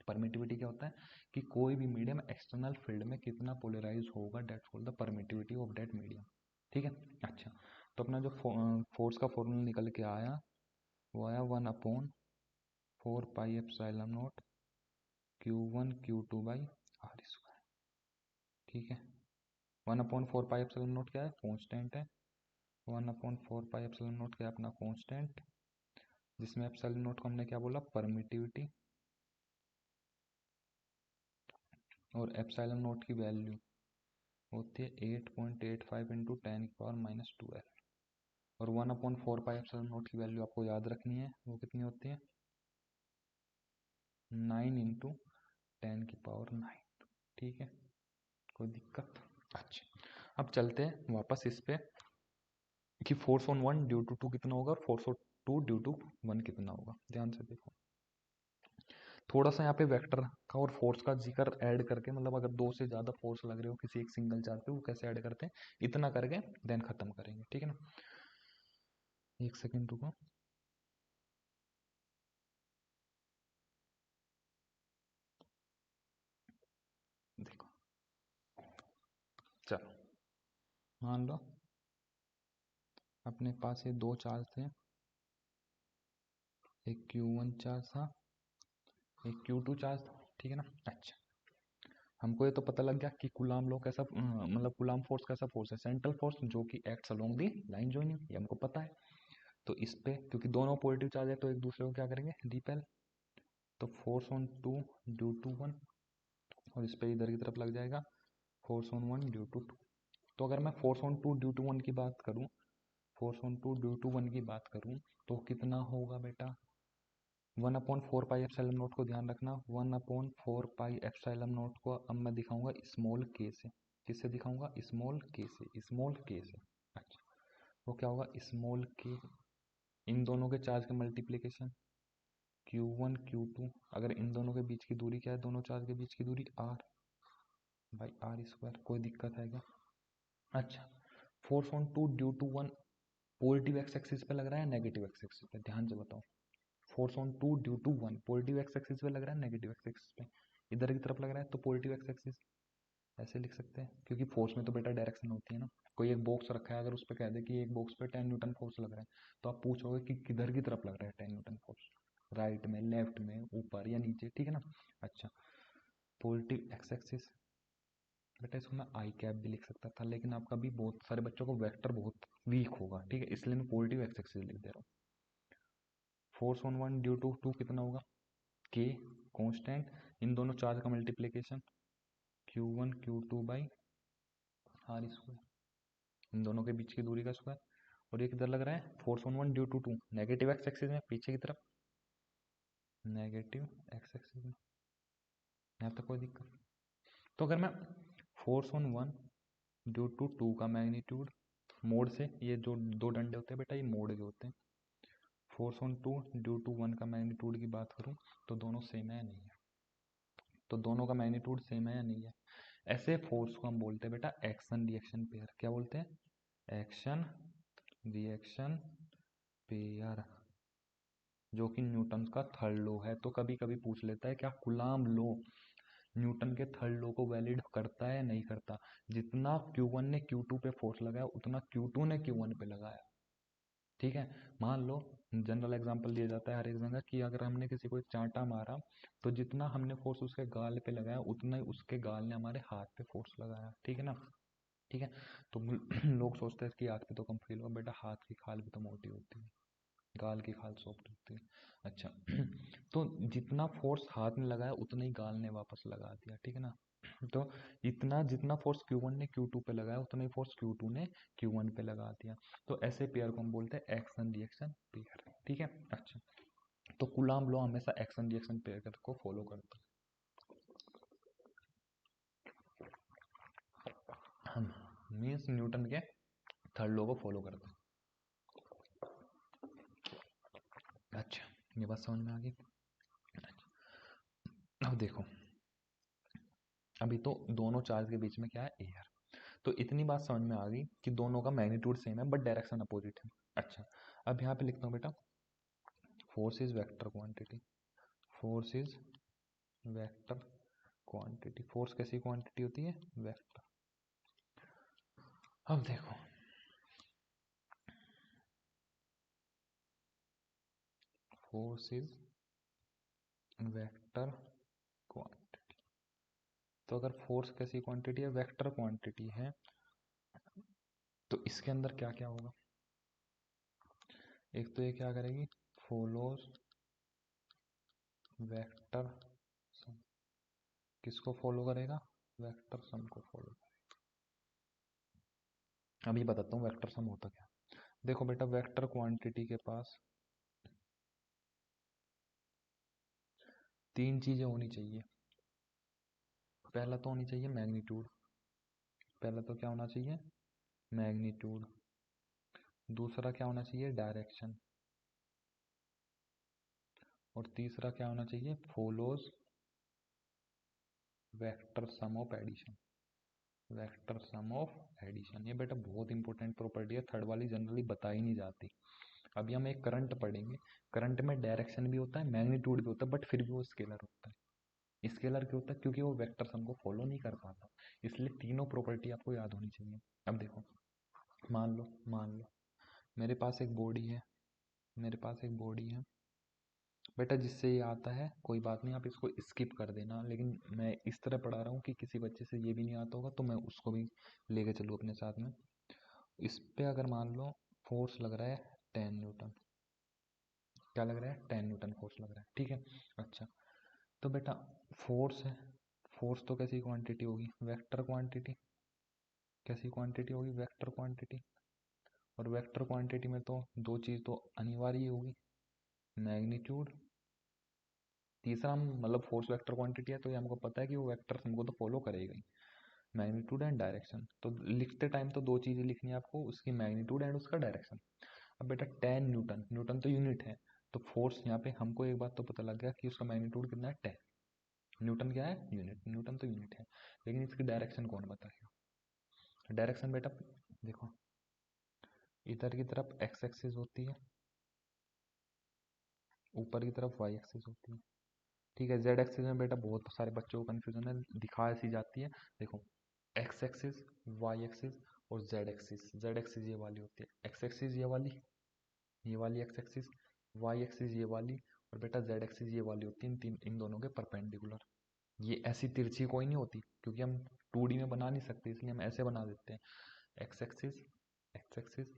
परमिटिविटी क्या होता है कि कोई भी मीडियम एक्सटर्नल फील्ड में कितना पोलराइज होगा, that's called the permittivity of that medium. ठीक है, अच्छा, तो अपना जो फोर्स का फॉर्मूला निकल के आया वो आया 1/4πε0 Q1 Q2/r²। ठीक है, 1/4πε0 क्या है, कांस्टेंट है। 1/4πε0 क्या है, अपना कांस्टेंट, जिसमें एप्सिलॉन नोट को हमने क्या बोला, परमिटिविटी, और एप्सिलॉन नोट की वैल्यू होती है 8.85 इंटू 10⁻²L। और 1/4πε0 की वैल्यू आपको याद रखनी है, वो कितनी होती है, 9 इंटू 10⁹। ठीक है, कोई दिक्कत। अच्छा, अब चलते हैं वापस इस पे कि फोर्स ऑन 1 ड्यू टू 2 कितना होगा और फोर्स ऑन 2 ड्यू टू 1 कितना होगा। ध्यान से देखो, थोड़ा सा यहाँ पे वेक्टर का और फोर्स का जिक्र ऐड करके, मतलब अगर दो से ज्यादा फोर्स लग रहे हो किसी एक सिंगल चार्ज पे, वो कैसे ऐड करते हैं इतना करके देन खत्म करेंगे। ठीक है ना, एक सेकंड रुको। देखो, चलो मान लो अपने पास ये दो चार्ज थे, एक Q1 चार्ज था, एक Q2 चार्ज था। ठीक है ना, अच्छा, हमको ये तो पता लग गया कि कूलाम लॉ कैसा, मतलब कूलाम फोर्स कैसा फोर्स है, सेंट्रल फोर्स जो कि acts along the line joining, ये हमको पता है। तो इस पे क्योंकि दोनों पॉजिटिव चार्ज है तो एक दूसरे को क्या करेंगे, रिपेल। तो फोर्स ऑन 2 ड्यू टू 1, और इस पे इधर की तरफ लग जाएगा फोर्स ऑन 1 ड्यू टू 2। तो अगर मैं फोर्स ऑन 2 ड्यू टू 1 की बात करूं, फोर्स ऑन 2 ड्यू टू 1 की बात करूं तो कितना होगा बेटा, 1/4πε0 को ध्यान रखना, 1/4πε0 को अब मैं दिखाऊंगा स्मॉल के से। किससे दिखाऊंगा, स्मॉल के से, स्मॉल के से। अच्छा, वो क्या होगा, स्मॉल के, इन दोनों के चार्ज का मल्टीप्लीकेशन Q1 Q2, अगर इन दोनों के बीच की दूरी क्या है, दोनों चार्ज के बीच की दूरी r/r²। कोई दिक्कत है क्या। अच्छा, force on 2 due to 1 positive x axis पे लग रहा है, नेगेटिव एक्स एक्सिस पे, ध्यान से बताओ। Force on 2 due to 1 positive x axis पे लग रहा है, नेगेटिव एक्स एक्सिस पे, इधर की तरफ लग रहा है तो पॉजिटिव एक्स एक्सिस, ऐसे लिख सकते हैं। क्योंकि फोर्स में तो बेटा डायरेक्शन होती है ना। कोई एक बॉक्स रखा है, अगर उस पर कह दे कि एक बॉक्स पे 10 न्यूटन फोर्स लग रहा है, तो आप पूछोगे कि किधर की तरफ लग रहा है 10 न्यूटन फोर्स, राइट में, लेफ्ट में, ऊपर या नीचे। ठीक है ना, अच्छा, पॉजिटिव एक्स एक्सिस, बेटा इसको मैं आई कैप भी लिख सकता था, लेकिन आपका भी बहुत सारे बच्चों को वेक्टर बहुत वीक होगा। ठीक है, इसलिए मैं पॉजिटिव एक्स एक्सिस लिख दे रहा हूँ। फोर्स ऑन 1 ड्यू टू 2 कितना होगा, के कांस्टेंट, इन दोनों चार्ज का मल्टीप्लिकेशन Q1 Q2/r²। इन दोनों के बीच की दूरी का स्क्वायर। और ये किधर लग रहा है, force on one due to two, negative x axis में पीछे की तरफ, नेगेटिव एक्स एक्सिस में। यहाँ तक कोई दिक्कत? तो अगर मैं force on one due to two का मैग्नीट्यूड मोड से, ये जो दो डंडे होते हैं बेटा ये मोड के होते हैं, force on two due to one का मैग्नीट्यूड की बात करूं तो दोनों सेम है या नहीं है? तो दोनों का मैग्नीट्यूड सेम है या नहीं है? ऐसे फोर्स को हम बोलते हैं बेटा एक्शन रिएक्शन पेयर। क्या बोलते हैं? एक्शन रिएक्शन पेयर, जो कि न्यूटन का थर्ड लॉ है। तो कभी कभी पूछ लेता है क्या कूलाम्ब लॉ न्यूटन के थर्ड लॉ को वैलिड करता है या नहीं करता? जितना Q1 ने Q2 पे फोर्स लगाया उतना Q2 ने Q1 पे लगाया। ठीक है, मान लो जनरल एग्जांपल दिया जाता है हर एक जगह कि अगर हमने किसी को एक चांटा मारा तो जितना हमने फोर्स उसके गाल पे लगाया उतना ही उसके गाल ने हमारे हाथ पे फोर्स लगाया। ठीक है ना? ठीक है। तो लोग सोचते हैं कि हाथ पे तो कम फील होगा, बेटा हाथ की खाल भी तो मोटी होती है, गाल की खाल सॉफ्ट होती है। अच्छा तो जितना फोर्स हाथ में लगाया उतना ही गाल ने वापस लगा दिया। ठीक है ना? तो इतना जितना फोर्स Q1 ने Q2 पे लगाया उतना ही फोर्स Q2 ने Q1 पे लगा दिया। तो ऐसे पेयर को हम बोलते हैं एक्शन रिएक्शन पेयर। ठीक है। अच्छा, तो कूलाम्ब लॉ हमेशा एक्शन रिएक्शन पेयर को फॉलो करता है, हम मीन्स न्यूटन के थर्ड लॉ को फॉलो करता है। अच्छा, ये बात समझ में आ गई? अब देखो, अभी तो दोनों चार्ज के बीच में क्या है, एयर। तो इतनी बात समझ में आ गई कि दोनों का मैग्नीट्यूड सेम है बट डायरेक्शन अपोजिट है। अच्छा, अब यहाँ पे लिखता हूँ बेटा, force is vector quantity, force is vector quantity. Force कैसी क्वांटिटी होती है? वेक्टर। अब देखो, फोर्स इज वेक्टर क्वांटिटी। तो अगर फोर्स कैसी क्वांटिटी है, वेक्टर क्वांटिटी है, तो इसके अंदर क्या क्या होगा? एक तो ये क्या करेगी, फॉलोज वेक्टर सम। किसको फॉलो करेगा? वेक्टर सम को फॉलो। अभी बताता हूँ वेक्टर सम होता क्या। देखो बेटा, वेक्टर क्वांटिटी के पास तीन चीजें होनी चाहिए। पहला तो होनी चाहिए मैग्नीट्यूड, पहला तो क्या होना चाहिए, मैग्नीट्यूड। दूसरा क्या होना चाहिए, डायरेक्शन। और तीसरा क्या होना चाहिए, follows vector sum of addition. Vector sum of addition, ये बेटा बहुत इंपॉर्टेंट प्रॉपर्टी है, थर्ड वाली जनरली बताई नहीं जाती। अभी हम एक करंट पढ़ेंगे, करंट में डायरेक्शन भी होता है मैग्नीट्यूड भी होता है, बट फिर भी वो स्केलर होता है। स्केलर क्यों होता है? क्योंकि वो वेक्टर सम को फॉलो नहीं कर पाता। इसलिए तीनों प्रॉपर्टी आपको याद होनी चाहिए। अब देखो, मान लो मेरे पास एक बॉडी है, मेरे पास एक बॉडी है बेटा, जिससे ये आता है कोई बात नहीं, आप इसको स्किप कर देना, लेकिन मैं इस तरह पढ़ा रहा हूँ कि किसी बच्चे से ये भी नहीं आता होगा तो मैं उसको भी लेके चलूँ अपने साथ में। इस पे अगर मान लो फोर्स लग रहा है 10 न्यूटन, क्या लग रहा है, 10 न्यूटन फोर्स लग रहा है। ठीक है। अच्छा, तो बेटा फोर्स है, फोर्स तो कैसी क्वांटिटी होगी, वेक्टर क्वांटिटी। कैसी क्वांटिटी होगी, वेक्टर क्वांटिटी। और वेक्टर क्वांटिटी में तो दो चीज़ तो अनिवार्य होगी, मैग्नीट्यूड। तीसरा हम मतलब फोर्स वेक्टर क्वांटिटी है तो ये हमको पता है कि वो वेक्टर हमको तो फॉलो करेगा ही, मैग्नीट्यूड एंड डायरेक्शन। तो लिखते टाइम तो दो चीज़ें लिखनी है आपको, उसकी मैग्नीट्यूड एंड उसका डायरेक्शन। अब बेटा 10 न्यूटन, न्यूटन तो यूनिट है, तो फोर्स यहाँ पे हमको एक बात तो पता लग गया कि उसका मैग्नीट्यूड कितना है, 10। न्यूटन क्या है, यूनिट, न्यूटन तो यूनिट है, लेकिन इसकी डायरेक्शन कौन बताएगा? डायरेक्शन बेटा देखो, इधर की तरफ एक्स एक्सिस होती है, ऊपर की तरफ वाई एक्सिस होती है। ठीक है, जेड एक्सिस में बेटा बहुत सारे बच्चों को कन्फ्यूजन है, दिखा ऐसी जाती है। देखो, एक्स एक्सिस, वाई एक्सिस और जेड एक्सिस। जेड एक्सिस ये वाली होती है, एक्स एक्सिस ये वाली एक्स एक्सिस, वाई एक्सिस ये वाली, और बेटा जेड एक्सिस ये वाली होती है, इन तीन इन दोनों के परपेंडिकुलर। ये ऐसी तिरछी कोई नहीं होती, क्योंकि हम 2D में बना नहीं सकते, इसलिए हम ऐसे बना देते हैं, x axis, x axis,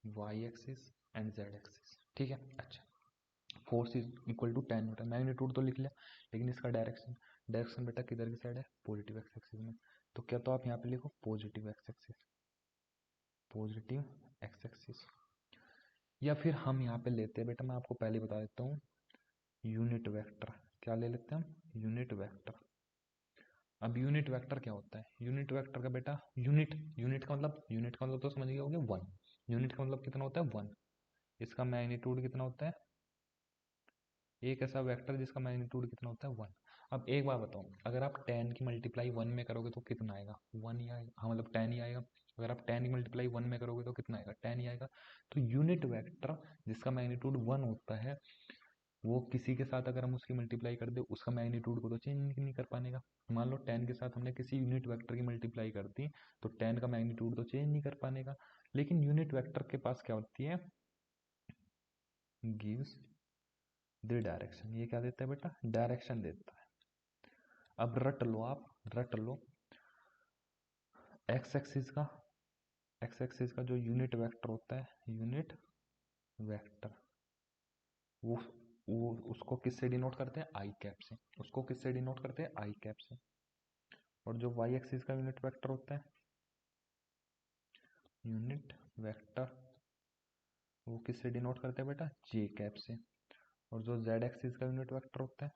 y axis and z axis. ठीक है। अच्छा, force is equal to 10 newton, magnitude तो लिख लिया, लेकिन इसका डायरेक्शन, डायरेक्शन बेटा किधर की साइड है, पॉजिटिव एक्स एक्सिस में। तो क्या, तो आप यहाँ पे लिखो positive x axis, positive x axis. या फिर हम यहाँ पे लेते हैं बेटा, मैं आपको पहले बता देता हूँ, यूनिट वेक्टर। क्या ले लेते हैं हम? Unit vector. अब यूनिट वेक्टर क्या होता है? यूनिट वेक्टर का बेटा यूनिट, यूनिट का मतलब तो समझ गए होंगे 1। यूनिट का मतलब कितना होता है? 1। इसका मैग्नीट्यूड कितना होता है? एक ऐसा वेक्टर जिसका मैग्नीट्यूड कितना होता है? 1। अब एक बार बताओ, अगर आप 10 की मल्टीप्लाई 1 में करोगे तो कितना आएगा? 1 ही आएगा। हाँ मतलब 10 ही आएगा। अगर आप 10 की मल्टीप्लाई 1 में करोगे तो कितना आएगा? 10 ही आएगा। तो यूनिट वेक्टर जिसका मैग्नीट्यूड 1 होता है, वो किसी के साथ अगर हम उसकी मल्टीप्लाई कर दे, उसका मैग्नीट्यूड को तो चेंज नहीं कर पाएगा। मान लो 10 के साथ हमने किसी यूनिट वेक्टर की मल्टीप्लाई कर दी, तो 10 का मैग्नीट्यूड तो चेंज नहीं कर पाएगा। लेकिन यूनिट वेक्टर के पास क्या होती है? Gives the direction. ये क्या देता है बेटा? डायरेक्शन देता है। अब रट लो, आप रट लो, एक्स एक्सिस का जो यूनिट वेक्टर होता है, यूनिट वेक्टर, वो वो उसको किससे डिनोट करते हैं? आई कैप से। उसको किससे डिनोट करते हैं? आई कैप से। और जो वाई एक्सिस का यूनिट वेक्टर होता है, यूनिट वेक्टर, वो किससे डिनोट करते हैं बेटा? जे कैप से। और जो जेड एक्सिस का यूनिट वेक्टर होता है,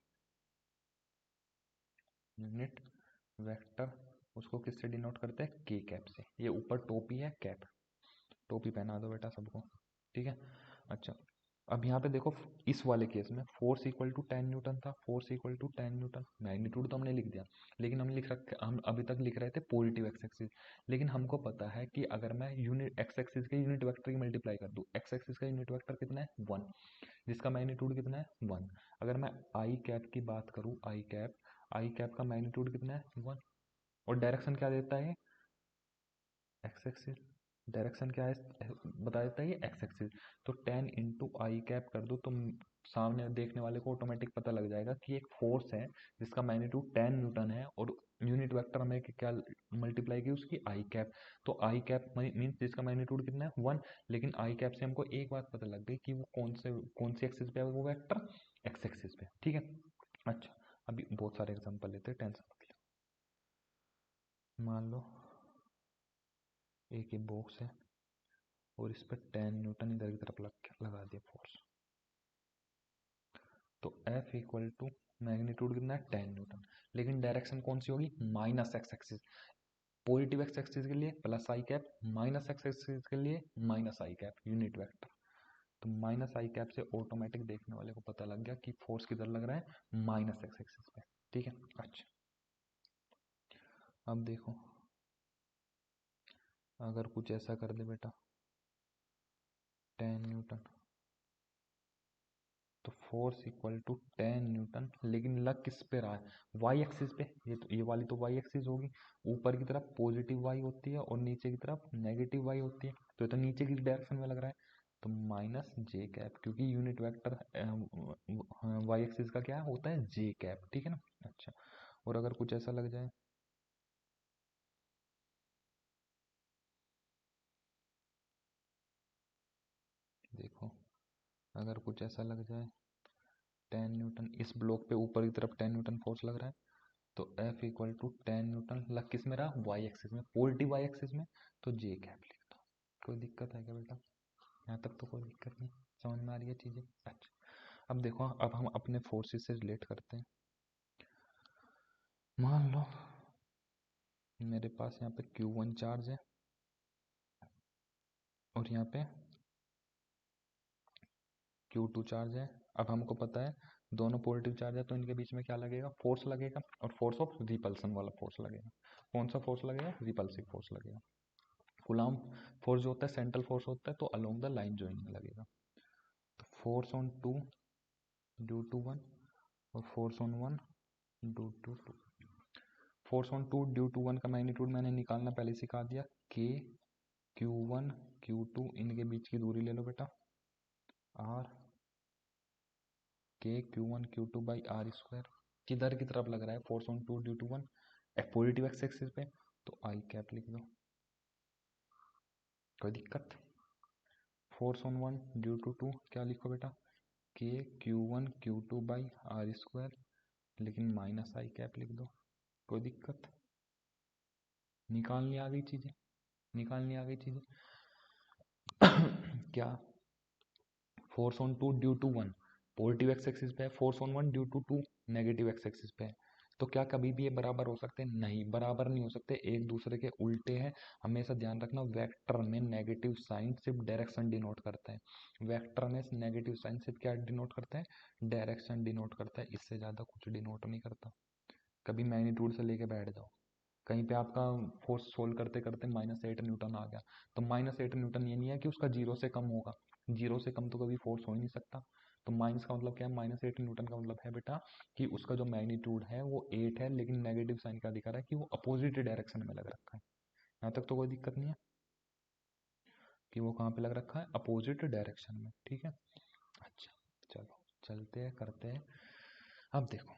यूनिट वेक्टर, उसको किससे डिनोट करते हैं? के कैप से। ये ऊपर टोपी है, कैप, टोपी पहना दो बेटा सबको, ठीक है। अच्छा, अब यहाँ पे देखो, इस वाले केस में फोर्स इक्वल टू 10 न्यूटन था। Force equal to 10 newton, magnitude तो हमने लिख दिया, लेकिन हम अभी तक लिख रहे थे पॉजिटिव एक्स एक्सिस। लेकिन हमको पता है कि अगर मैं यूनिट एक्स एक्सिस के यूनिट वेक्टर की मल्टीप्लाई कर दूं, एक्स एक्सिस का यूनिट वेक्टर कितना है? 1, जिसका मैग्नीट्यूड कितना है? 1। अगर मैं आई कैप की बात करूँ, आई कैप का मैग्नीट्यूड कितना है? 1। और डायरेक्शन क्या देता है? X axis. डायरेक्शन क्या है बता देता है? ये एक्स एक्सिस। तो 10 इंटू आई कैप कर दो, तो सामने देखने वाले को ऑटोमेटिक पता लग जाएगा कि एक फोर्स है जिसका मैग्नीट्यूड 10 न्यूटन है, और यूनिट वेक्टर हमें क्या मल्टीप्लाई की? उसकी आई कैप। तो आई कैप मीन्स जिसका मैग्नीट्यूड कितना है? 1। लेकिन आई कैप से हमको एक बात पता लग गई कि वो कौन सी एक्सिस पे है वो वेक्टर? एक्स एक्सिस पे, ठीक है। अच्छा, अभी बहुत सारे एग्जांपल लेते हैं, टेंशन मत लो। मान लो एक ये बॉक्स है और इस पर 10 न्यूटन इधर की तरफ लगा दिया फोर्स, तो F इक्वल टू मैग्नीट्यूड कितना है? 10 न्यूटन। लेकिन डायरेक्शन कौन सी होगी? Minus x axis. Positive x axis के लिए प्लस आई कैप, माइनस एक्स एक्सिस के लिए माइनस आई कैप, यूनिट वेक्टर। तो माइनस आई कैप से ऑटोमेटिक देखने वाले को पता लग गया कि फोर्स किधर लग रहा है? माइनस एक्स एक्सिस पे, ठीक है। अच्छा, अब देखो, अगर कुछ ऐसा कर दे बेटा, 10 न्यूटन, तो फोर्स इक्वल टू 10 न्यूटन, लेकिन लग किस पे रहा है? वाई एक्सिस पे। ये वाली तो वाई एक्सिस होगी। ऊपर की तरफ पॉजिटिव वाई होती है और नीचे की तरफ नेगेटिव वाई होती है, तो ये तो नीचे की डायरेक्शन में लग रहा है। तो माइनस जे कैप, क्योंकि यूनिट वेक्टर वाई एक्सिस का क्या होता है? जे कैप, ठीक है ना। अच्छा, और अगर कुछ ऐसा लग जाए, देखो, अगर कुछ ऐसा लग जाए 10 न्यूटन, इस ब्लॉक पे ऊपर की तरफ 10 न्यूटन फोर्स लग रहा है, तो F इक्वल टू 10 न्यूटन लग किस में रहा? वाई एक्सिस में, पॉजिटिव वाई एक्सिस में। तो जे कैप लिख दो। कोई दिक्कत है क्या बेटा? यहाँ तक तो कोई दिक्कत नहीं, समझ में आ रही है चीज़ें? अच्छा, अब देखो, अब हम अपने फोर्सेस से रिलेट करते हैं। मान लो मेरे पास यहाँ पे Q1 चार्ज है और यहाँ पे Q2 चार्ज है। अब हमको पता है दोनों पॉजिटिव चार्ज है, तो इनके बीच में क्या लगेगा? फोर्स लगेगा, और फोर्स ऑफ रिपल्सन वाला फोर्स लगेगा। कौन सा फोर्स लगेगा? रिपल्सिव फोर्स लगेगा। कूलम्ब फोर्स जो होता है सेंट्रल फोर्स होता है, तो अलोंग द लाइन जोइंग में लगेगा। तो फोर्स ऑन 2 ड्यू टू 1 और force on 1 due to 2। Force on 2 due to 1 का मैग्नीट्यूड मैंने निकालना पहले सिखा दिया, के Q1 Q2, इनके बीच की दूरी ले लो बेटा, आर, के Q1 Q2/r²। किधर की तरफ लग रहा है force on 2 due to 1? Positive x axis पे, तो आई कैप लिख दो। कोई दिक्कत? फोर्स ऑन 1 ड्यू टू 2 क्या लिखो बेटा? के Q1 Q2/r², लेकिन माइनस आई कैप लिख दो। कोई दिक्कत? निकालनी आ गई चीज़ें, निकालनी आ गई चीज़ें। क्या, force on two due to one positive x axis पे है, force on one due to two negative x axis पे है। तो क्या कभी भी ये बराबर हो सकते हैं? नहीं, बराबर नहीं हो सकते, एक दूसरे के उल्टे हैं। हमेशा ध्यान रखना, वेक्टर में नेगेटिव साइन सिर्फ डायरेक्शन डिनोट करता है। वेक्टर में नेगेटिव साइन सिर्फ क्या डिनोट करता है? डायरेक्शन डिनोट करता है, इससे ज़्यादा कुछ डिनोट नहीं करता। कभी मैग्नीट्यूड से लेके बैठ जाओ, कहीं पे आपका फोर्स सोल्व करते करते -8 न्यूटन आ गया, तो -8 न्यूटन ये नहीं है कि उसका जीरो से कम होगा, जीरो से कम तो कभी फोर्स हो ही नहीं सकता। तो माइनस का मतलब क्या है? -8 न्यूटन का मतलब है बेटा कि उसका जो मैग्नीट्यूड है वो 8 है, लेकिन नेगेटिव साइन का दिखा रहा है कि वो अपोजिट डायरेक्शन में लग रखा है। यहाँ तक तो कोई दिक्कत नहीं है कि वो कहाँ पे लग रखा है? अपोजिट डायरेक्शन में। ठीक है, अच्छा चलो चलते हैं, करते हैं। अब देखो,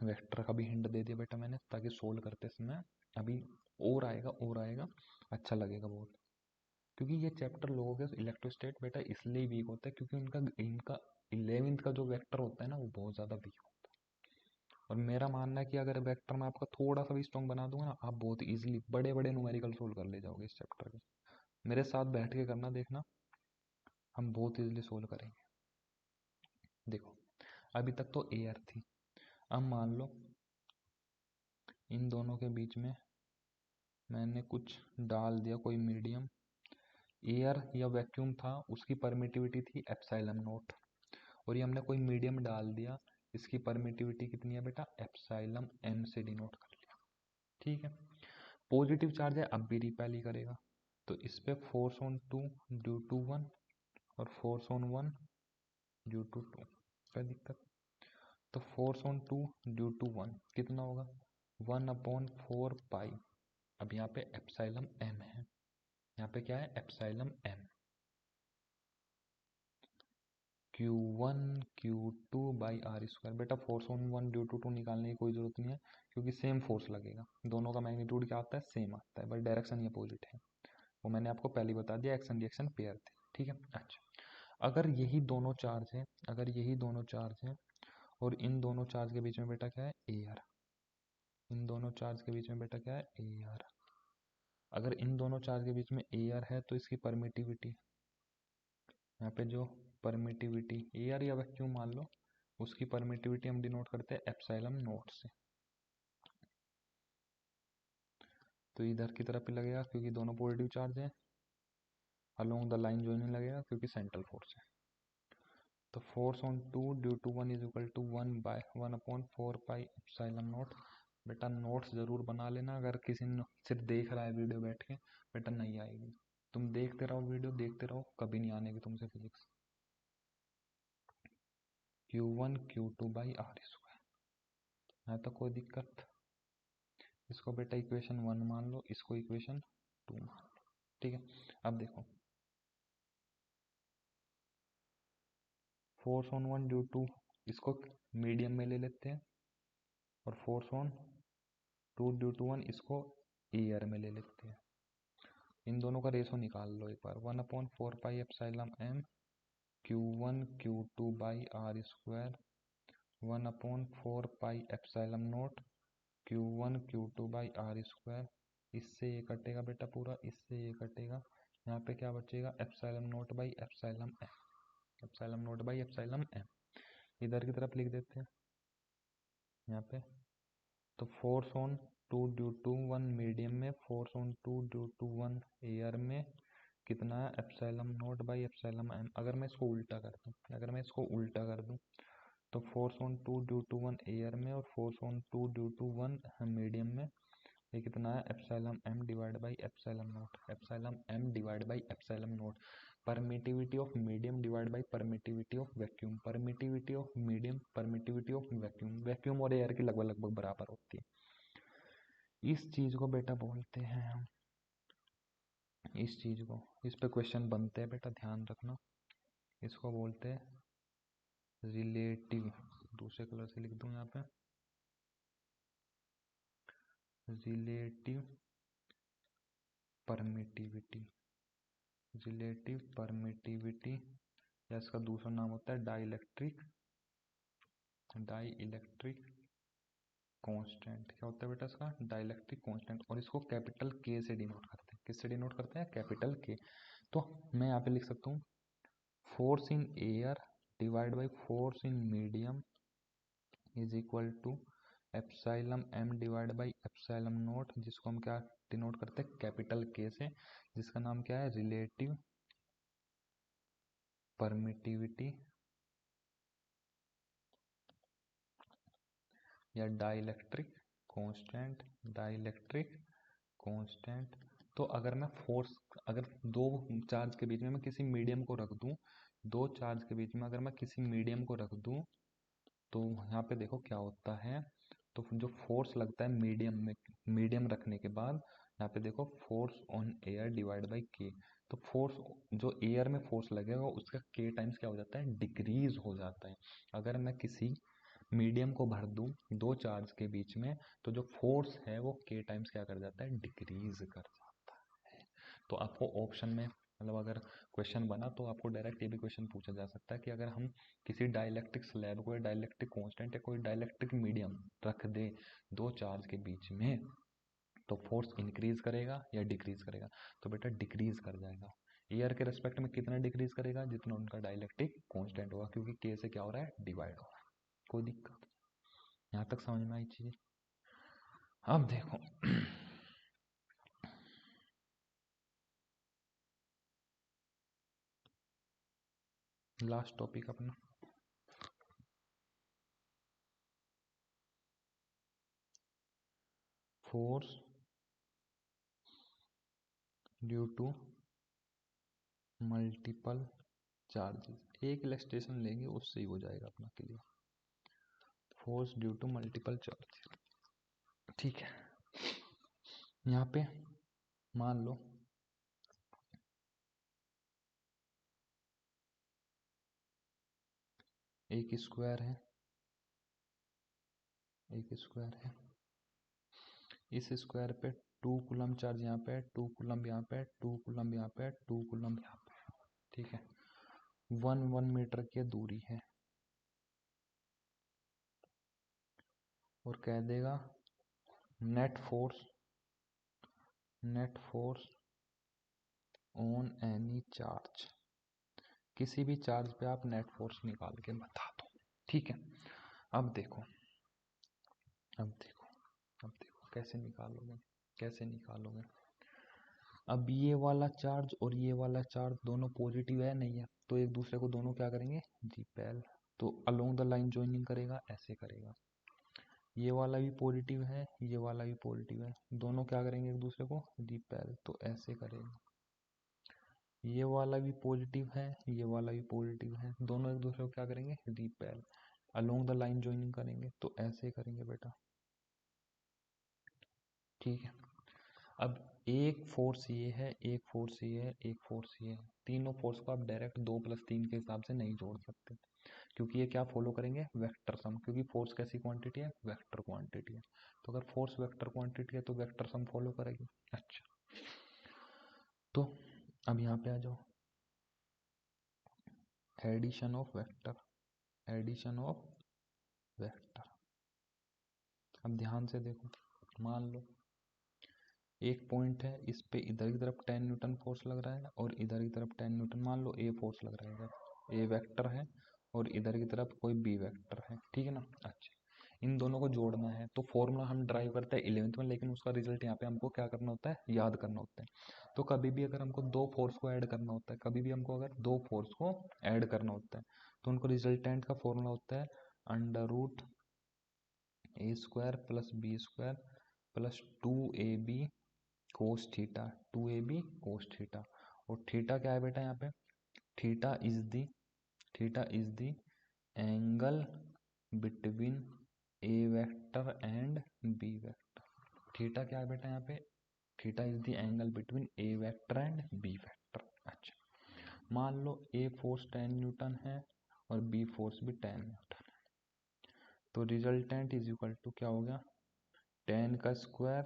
वेक्टर का भी हिंट दे दिया बेटा मैंने, ताकि सोल्व करते समय अभी और आएगा, अच्छा लगेगा बहुत। क्योंकि ये चैप्टर लोगों के इलेक्ट्रोस्टैट बेटा इसलिए वीक होता है क्योंकि उनका इनका 11वीं का जो वेक्टर होता है ना, वो बहुत ज़्यादा वीक होता है। और मेरा मानना है कि अगर वेक्टर मैं आपका थोड़ा सा भी स्ट्रॉन्ग बना दूंगा ना, आप बहुत इजीली बड़े बड़े न्यूमेरिकल सोल्व कर ले जाओगे इस चैप्टर के। मेरे साथ बैठ के करना, देखना हम बहुत इजीली सोल्व करेंगे। देखो, अभी तक तो एयर थी, अब मान लो इन दोनों के बीच में मैंने कुछ डाल दिया, कोई मीडियम। एयर या वैक्यूम था, उसकी परमिटिविटी थी एप्सिलॉन नॉट, और ये हमने कोई मीडियम डाल दिया, इसकी परमिटिविटी कितनी है बेटा? एप्सिलॉन एम से डिनोट कर लिया। ठीक है, पॉजिटिव चार्ज है, अब भी रिपेल ही करेगा, तो इस पे force on two due to one और force on one due to two, two दिक्कत? तो force on two due to one कितना होगा? 1/4 पाई। अब यहाँ पे एप्सिलॉन एम है, यहाँ पे क्या है? Epsilon m. Q1 Q2/r²। बेटा force on one due to two निकालने की कोई जरूरत नहीं है, क्योंकि सेम फोर्स लगेगा, दोनों का मैग्नीट्यूड क्या आता है? सेम आता है, बट डायरेक्शन ही अपोजिट है। वो मैंने आपको पहले ही बता दिया, एक्शन रिएक्शन पेयर थे। ठीक है, अच्छा, अगर यही दोनों चार्ज है, अगर यही दोनों चार्ज है और इन दोनों चार्ज के बीच में बेटा क्या है? एयर। इन दोनों चार्ज के बीच में बेटा क्या है? एयर। अगर इन दोनों चार्ज के बीच में एयर है तो इसकी परमिटिविटी, यहाँ पे जो परमिटिविटी एयर या वैक्यूम मान लो, उसकी परमिटिविटी हम डिनोट करते हैं एप्सिलॉन नॉट से। तो इधर की तरफ ही लगेगा क्योंकि दोनों पॉजिटिव चार्ज है, अलोंग द लाइन जोइनिंग लगेगा क्योंकि सेंट्रल फोर्स है। तो force on two due to one is equal to 1/1/4 pi epsilon naught. बेटा नोट्स जरूर बना लेना, अगर किसी ने सिर्फ देख रहा है वीडियो बैठ के, बेटा नहीं आएगी। तुम देखते रहो वीडियो, देखते रहो, कभी नहीं आने की तुमसे फिजिक्स। Q1 Q2/r²। यहाँ तो कोई दिक्कत? इसको बेटा इक्वेशन 1 मान लो, इसको इक्वेशन 2 मान लो। ठीक है, अब देखो, force on one due to, इसको मीडियम में ले लेते हैं, और force on two due to one इसको एयर में ले लेते हैं। इन दोनों का रेशो निकाल लो एक बार, 1/4 pi epsilon m Q1 Q2/r², 1/4 pi epsilon naught Q1 Q2/r²। इससे ये कटेगा बेटा पूरा, इससे ये कटेगा, यहाँ पे क्या बचेगा? Epsilon naught epsilon M, epsilon naught epsilon M. इधर की तरफ लिख देते हैं यहाँ पे। तो force on two due to one medium में, force on two due to one air में कितना है? Epsilon naught epsilon M. अगर मैं इसको उल्टा कर दूँ, अगर मैं इसको उल्टा कर दूँ, तो force on two due to one air में और force on two due to one medium में, ये कितना है? Epsilon M epsilon naught, epsilon M epsilon naught. Permittivity of medium divide by permittivity of vacuum, permittivity of medium, permittivity of vacuum, vacuum और air की लगभग लगभग बराबर होती है। इस चीज को बेटा बोलते हैं हम, इस चीज को, इस पे क्वेश्चन बनते हैं बेटा, ध्यान रखना, इसको बोलते हैं रिलेटिव। दूसरे कलर से लिख दूं यहाँ पे, रिलेटिव परमिटिविटी, रिलेटिव परमिटिविटी, या इसका दूसरा नाम होता है डाइलेक्ट्रिक, डाइलेक्ट्रिक कांस्टेंट। क्या होता है बेटा इसका? Dielectric constant. और इसको कैपिटल के से डिनोट करते हैं, किससे डिनोट करते हैं? कैपिटल के। तो मैं यहाँ पे लिख सकता हूँ force in air divide by force in medium is equal to epsilon m divide by epsilon naught, जिसको हम क्या डिनोट करते हैं? कैपिटल के से, जिसका नाम क्या है? रिलेटिव परमिटिविटी या डाइलेक्ट्रिक कांस्टेंट, डाइलेक्ट्रिक कांस्टेंट। तो अगर मैं फोर्स, अगर दो चार्ज के बीच में मैं किसी मीडियम को रख दूं, दो चार्ज के बीच में अगर मैं किसी मीडियम को रख दूं, तो यहाँ पे देखो क्या होता है। तो जो फोर्स लगता है मीडियम में, मीडियम रखने के बाद यहाँ पे देखो force on air divide by के। तो फोर्स जो एयर में फोर्स लगेगा उसका के टाइम्स क्या हो जाता है? डिक्रीज हो जाता है। अगर मैं किसी मीडियम को भर दूं दो चार्ज के बीच में, तो जो फोर्स है वो के टाइम्स क्या कर जाता है? डिक्रीज कर जाता है। तो आपको ऑप्शन में, मतलब अगर क्वेश्चन बना तो आपको डायरेक्ट ये भी क्वेश्चन पूछा जा सकता है कि अगर हम किसी डाइलेक्ट्रिक स्लैब को या डाइलेक्ट्रिक कांस्टेंट या कोई डाइलेक्ट्रिक मीडियम रख दे दो चार्ज के बीच में, तो फोर्स इंक्रीज करेगा या डिक्रीज करेगा? तो बेटा डिक्रीज कर जाएगा। एयर के रेस्पेक्ट में कितना डिक्रीज करेगा? जितना उनका डाइलेक्ट्रिक कांस्टेंट होगा, क्योंकि के से क्या हो रहा है? डिवाइड हो रहा है। कोई दिक्कत? यहाँ तक समझ में आई चीज? अब देखो लास्ट टॉपिक अपना force due to multiple charges. एक इलस्ट्रेशन लेंगे उससे ही हो जाएगा अपना clear. Force due to multiple charges, ठीक है। यहाँ पे मान लो एक स्क्वायर है, एक स्क्वायर है, इस स्क्वायर पे 2 कूलम चार्ज यहाँ पे, 2 कूलम यहाँ पे, 2 कूलम यहाँ पे, 2 कूलम यहाँ पे, ठीक है। 1 मीटर की दूरी है और कह देगा net force, net force on any charge. किसी भी चार्ज पे आप नेट फोर्स निकाल के बता दो, ठीक है। अब देखो, अब देखो, अब देखो कैसे निकालोगे, कैसे निकालोगे। अब ये वाला चार्ज और ये वाला चार्ज दोनों पॉजिटिव है, नहीं है? तो एक दूसरे को दोनों क्या करेंगे? रिपेल। तो अलोंग द लाइन ज्वाइनिंग करेगा, ऐसे करेगा। ये वाला भी पॉजिटिव है, ये वाला भी पॉजिटिव है, दोनों क्या करेंगे? एक दूसरे को रिपेल, तो ऐसे करेगा। ये वाला भी पॉजिटिव है, ये वाला भी पॉजिटिव है, दोनों एक दूसरे को क्या करेंगे? Repel. Along the line joining करेंगे, तो ऐसे करेंगे बेटा, ठीक है। अब एक फोर्स ये है, एक फोर्स ये है, एक फोर्स ये है, तीनों फोर्स को आप डायरेक्ट 2 + 3 के हिसाब से नहीं जोड़ सकते, क्योंकि ये क्या फॉलो करेंगे? वेक्टर सम, क्योंकि फोर्स कैसी क्वांटिटी है? वेक्टर क्वांटिटी है। तो अगर फोर्स वेक्टर क्वांटिटी है तो वेक्टर सम फॉलो करेगी। अच्छा, तो अब यहाँ पे आ जाओ, addition of vector, addition of vector. अब ध्यान से देखो, मान लो एक पॉइंट है, इस पे इधर की तरफ 10 न्यूटन फोर्स लग रहा है और इधर की तरफ 10 न्यूटन, मान लो ए फोर्स लग रहा है, इधर ए वेक्टर है और इधर की तरफ कोई बी वेक्टर है, ठीक है ना। अच्छा, इन दोनों को जोड़ना है, तो फॉर्मूला हम ड्राइव करते हैं 11th में, लेकिन उसका रिजल्ट यहाँ पे हमको क्या करना होता है? याद करना होता है। तो कभी भी अगर हमको दो फोर्स को ऐड करना होता है, कभी भी हमको अगर दो फोर्स को ऐड करना होता है, तो उनको रिजल्टेंट का फॉर्मूला होता है √a² + b² + 2ab cos theta, 2ab cos theta. और थीटा क्या है बेटा यहाँ पे? Theta is the angle between A vector and B vector. Theta क्या है बेटा यहाँ पे? Theta is the angle between A vector and B vector. अच्छा, मान लो ए फोर्स 10 न्यूटन है और बी फोर्स भी 10 न्यूटन है, तो रिजल्टेंट इज इक्वल टू क्या हो गया? 10²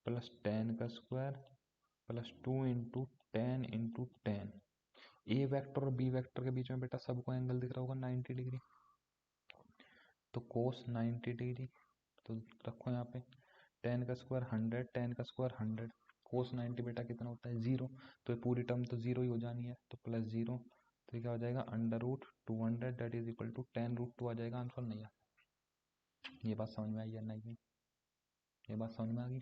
+ 10² + 2 × 10 × 10। ए वेक्टर और बी वेक्टर के बीच में बेटा सबको एंगल दिख रहा होगा 90 डिग्री, तो कोस 90 डिग्री। तो रखो यहाँ पे 10² 100, 10² 100, कोस 90 बेटा कितना होता है 0, तो ये पूरी टर्म तो 0 ही हो जानी है, तो प्लस 0, तो ये क्या हो जाएगा under root 200 that is equal to 10√2 आ जाएगा आंसर। नहीं आ, ये बात समझ में आई या नहीं? ये बात समझ में आ गई?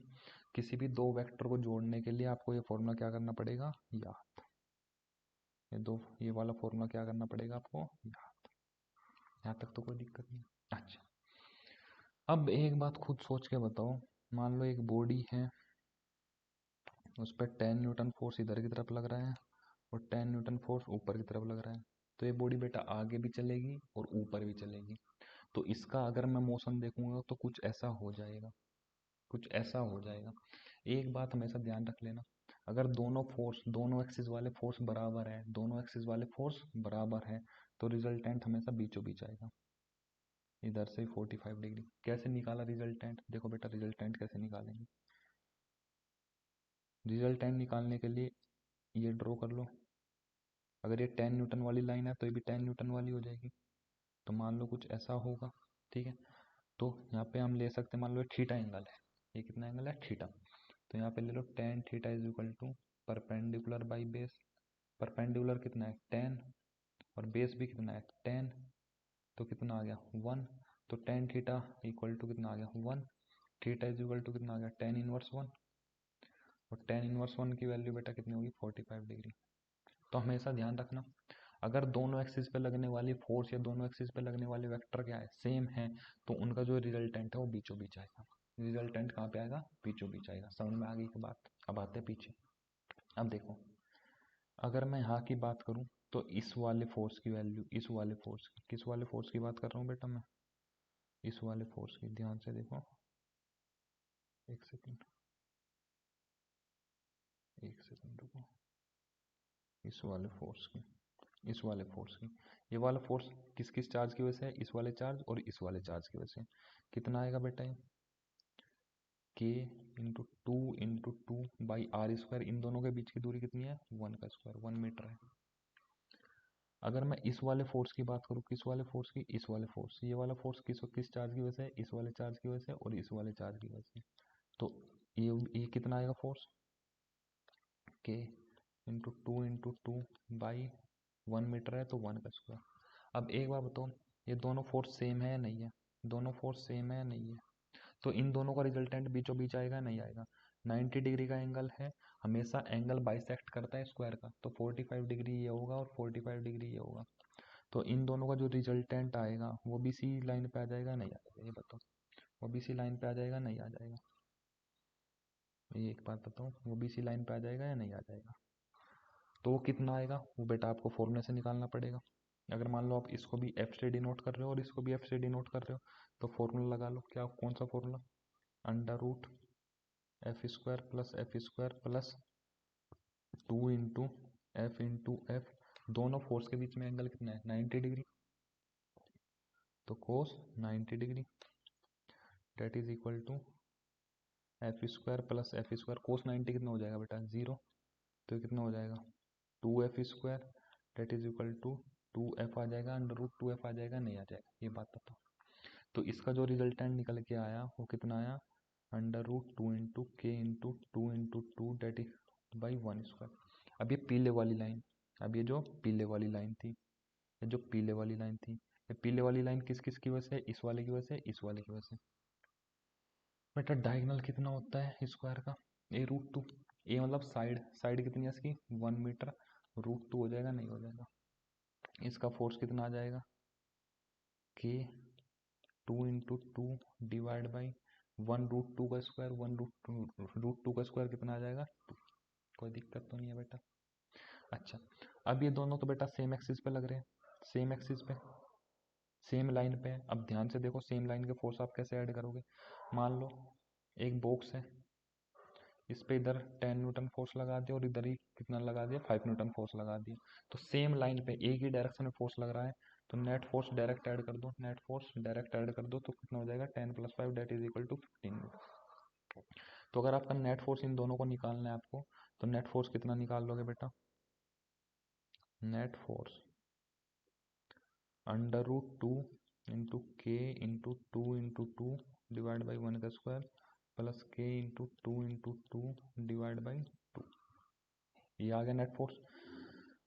किसी भी दो वेक्टर को जोड़ने के लिए आपको ये फॉर्मूला क्या करना पड़ेगा, याद, ये वाला फॉर्मूला क्या करना पड़ेगा आपको, याद। यहाँ तक तो कोई दिक्कत नहीं। अच्छा, अब एक बात खुद सोच के बताओ, मान लो एक बॉडी है, उस पर 10 न्यूटन फोर्स इधर की तरफ लग रहा है और 10 न्यूटन फोर्स ऊपर की तरफ लग रहा है, तो ये बॉडी बेटा आगे भी चलेगी और ऊपर भी चलेगी। तो इसका अगर मैं मोशन देखूंगा तो कुछ ऐसा हो जाएगा, कुछ ऐसा हो जाएगा। एक बात हमेशा ध्यान रख लेना, अगर दोनों फोर्स, दोनों एक्सिस वाले फोर्स बराबर है, दोनों एक्सिस वाले फोर्स बराबर है, तो रिजल्टेंट हमेशा बीचों बीच आएगा। इधर से 45 डिग्री कैसे निकाला रिजल्टेंट, देखो बेटा रिजल्टेंट कैसे निकालेंगे। रिजल्टेंट निकालने के लिए ये ड्रॉ कर लो, अगर ये 10 न्यूटन वाली लाइन है तो ये भी 10 न्यूटन वाली हो जाएगी। तो मान लो कुछ ऐसा होगा, ठीक है। तो यहाँ पे हम ले सकते हैं, मान लो थीटा एंगल है, ये कितना एंगल है थीटा, तो यहाँ पे ले लो tan theta is equal to perpendicular by base. Perpendicular कितना है 10 और बेस भी कितना है 10, तो कितना आ गया 1। तो tan थीटा इक्वल टू कितना आ गया 1, थीटा इज इक्वल टू कितना आ गया tan इनवर्स 1, और tan इनवर्स 1 की वैल्यू बेटा कितनी होगी 45 डिग्री। तो हमेशा ध्यान रखना, अगर दोनों एक्सिस पे लगने वाली फोर्स या दोनों एक्सिस पे लगने वाले वेक्टर क्या है सेम है, तो उनका जो रिजल्टेंट है वो बीचों बीच आएगा। रिजल्टेंट कहाँ पे आएगा, बीचों बीच आएगा। समझ में आ गई की बात? अब आते हैं पीछे। अब देखो, अगर मैं यहाँ की बात करूँ तो इस वाले फोर्स की वैल्यू, इस वाले फोर्स की, किस वाले फोर्स की बात कर रहा हूँ बेटा मैं, इस वाले फोर्स की, ध्यान से देखो, एक सेकेंड, एक सेकेंड रुको, इस वाले फोर्स की, इस वाले फोर्स की, ये वाला फोर्स किस किस चार्ज की वजह से है, इस वाले चार्ज और इस वाले चार्ज की वजह से। कितना आएगा बेटा ये k into two by R square, इन दोनों के बीच की दूरी कितनी है 1 का स्क्वायर, 1 मीटर है। अगर मैं इस वाले फोर्स की बात करूँ, किस वाले फोर्स की, इस वाले फोर्स, ये वाला फोर्स किस किस चार्ज की वजह से, इस वाले चार्ज की वजह से और इस वाले चार्ज की वजह से, तो ये कितना आएगा force k into two by 1 metre है, तो 1 का स्क्वायर। अब एक बार बताओ, ये दोनों फोर्स सेम है या नहीं है, दोनों फोर्स सेम है या नहीं है, तो इन दोनों का रिजल्टेंट बीचों बीच आएगा नहीं आएगा। 90 डिग्री का एंगल है, हमेशा एंगल बाइसेक्ट करता है स्क्वायर का, तो 45 डिग्री ये होगा और 45 डिग्री ये होगा, तो इन दोनों का जो रिजल्टेंट आएगा वो भी सी लाइन पे आ जाएगा नहीं आ जाएगा, ये बताओ, वो भी सी लाइन पे आ जाएगा नहीं आ जाएगा, ये एक बात बताओ, वो भी सी लाइन पे आ जाएगा या नहीं आ जाएगा। तो वो कितना आएगा वो बेटा आपको फॉर्मूले से निकालना पड़ेगा। अगर मान लो आप इसको भी एफ से डिनोट कर रहे हो और इसको भी एफ से डिनोट कर रहे हो, तो फॉर्मूला लगा लो, क्या कौन सा formula, under root F square plus 2 into F, दोनों फोर्स के बीच में एंगल कितना है 90 डिग्री, तो cos 90 degree that is equal to F square cos 90 कितना हो जाएगा बेटा 0, तो कितना हो जाएगा 2f² that is equal to 2f आ जाएगा, अंडर रूट 2f आ जाएगा नहीं आ जाएगा, ये बात बताओ। तो इसका जो रिजल्टेंट निकल के आया वो कितना आया, under root 2 into 2 that is by 1 square. अब ये पीले वाली लाइन, अब ये जो पीले वाली लाइन थी, ये जो पीले वाली लाइन थी, ये पीले वाली लाइन किस किस की वजह से, इस वाले की वजह से, इस वाले की वजह से। बेटा डायगोनल कितना होता है स्क्वायर का, a√2, ए मतलब साइड, साइड कितनी है इसकी 1 मीटर, √2 हो जाएगा नहीं हो जाएगा। इसका फोर्स कितना आ जाएगा k 2 इंटू 2 डिवाइड बाई 1√2 का स्क्वायर, √2 का स्क्वायर कितना आ जाएगा 2। कोई दिक्कत तो नहीं है बेटा। अच्छा, अब ये दोनों तो बेटा सेम एक्सिस पे लग रहे हैं, सेम एक्सिस पे, सेम लाइन पे है। अब ध्यान से देखो सेम लाइन के फोर्स आप कैसे ऐड करोगे। मान लो एक बॉक्स है, इस पे इधर 10 न्यूटन फोर्स लगा दिया और इधर ही कितना लगा दिया 5 न्यूटन फोर्स लगा दिया, तो सेम लाइन पे एक ही डायरेक्शन में फोर्स लग रहा है, तो नेट फोर्स डायरेक्ट ऐड कर दो, नेट फोर्स डायरेक्ट ऐड कर दो, तो कितना हो जाएगा 10 + 5 डेट इज इक्वल टू 15। तो अगर आपका नेट फोर्स इन दोनों को निकालना है आपको, तो नेट फोर्स कितना निकाल लोगे बेटा, net force under root 2 into k into 2 divide by 1 का square plus k into two divide by 2, ये आ गया नेट फोर्स।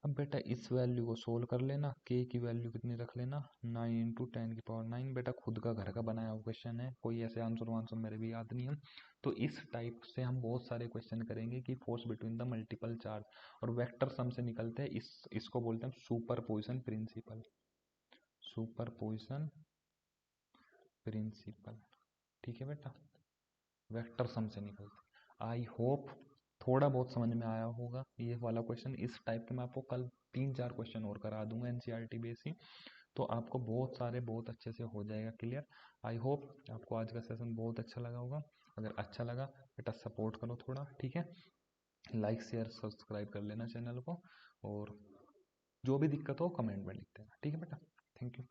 अब बेटा इस वैल्यू को सोल्व कर लेना, के की वैल्यू कितनी रख लेना 9 इंटू 10⁹। बेटा खुद का घर का बनाया हुआ क्वेश्चन है, कोई ऐसे आंसर वांसर मेरे भी याद नहीं है। तो इस टाइप से हम बहुत सारे क्वेश्चन करेंगे कि force between the multiple charge, और वेक्टर सम से निकलते हैं इसको बोलते हैं सुपरपोजिशन प्रिंसिपल, सुपरपोजिशन प्रिंसिपल। ठीक है बेटा, वेक्टर सम से निकलते। आई होप थोड़ा बहुत समझ में आया होगा ये वाला क्वेश्चन। इस टाइप के मैं आपको कल 3-4 क्वेश्चन और करा दूंगा एनसीईआरटी बेसिक, तो आपको बहुत सारे बहुत अच्छे से हो जाएगा क्लियर। आई होप आपको आज का सेशन बहुत अच्छा लगा होगा। अगर अच्छा लगा बेटा सपोर्ट करो थोड़ा, ठीक है, लाइक शेयर सब्सक्राइब कर लेना चैनल को, और जो भी दिक्कत हो कमेंट में लिख देना, ठीक है बेटा। Thank you.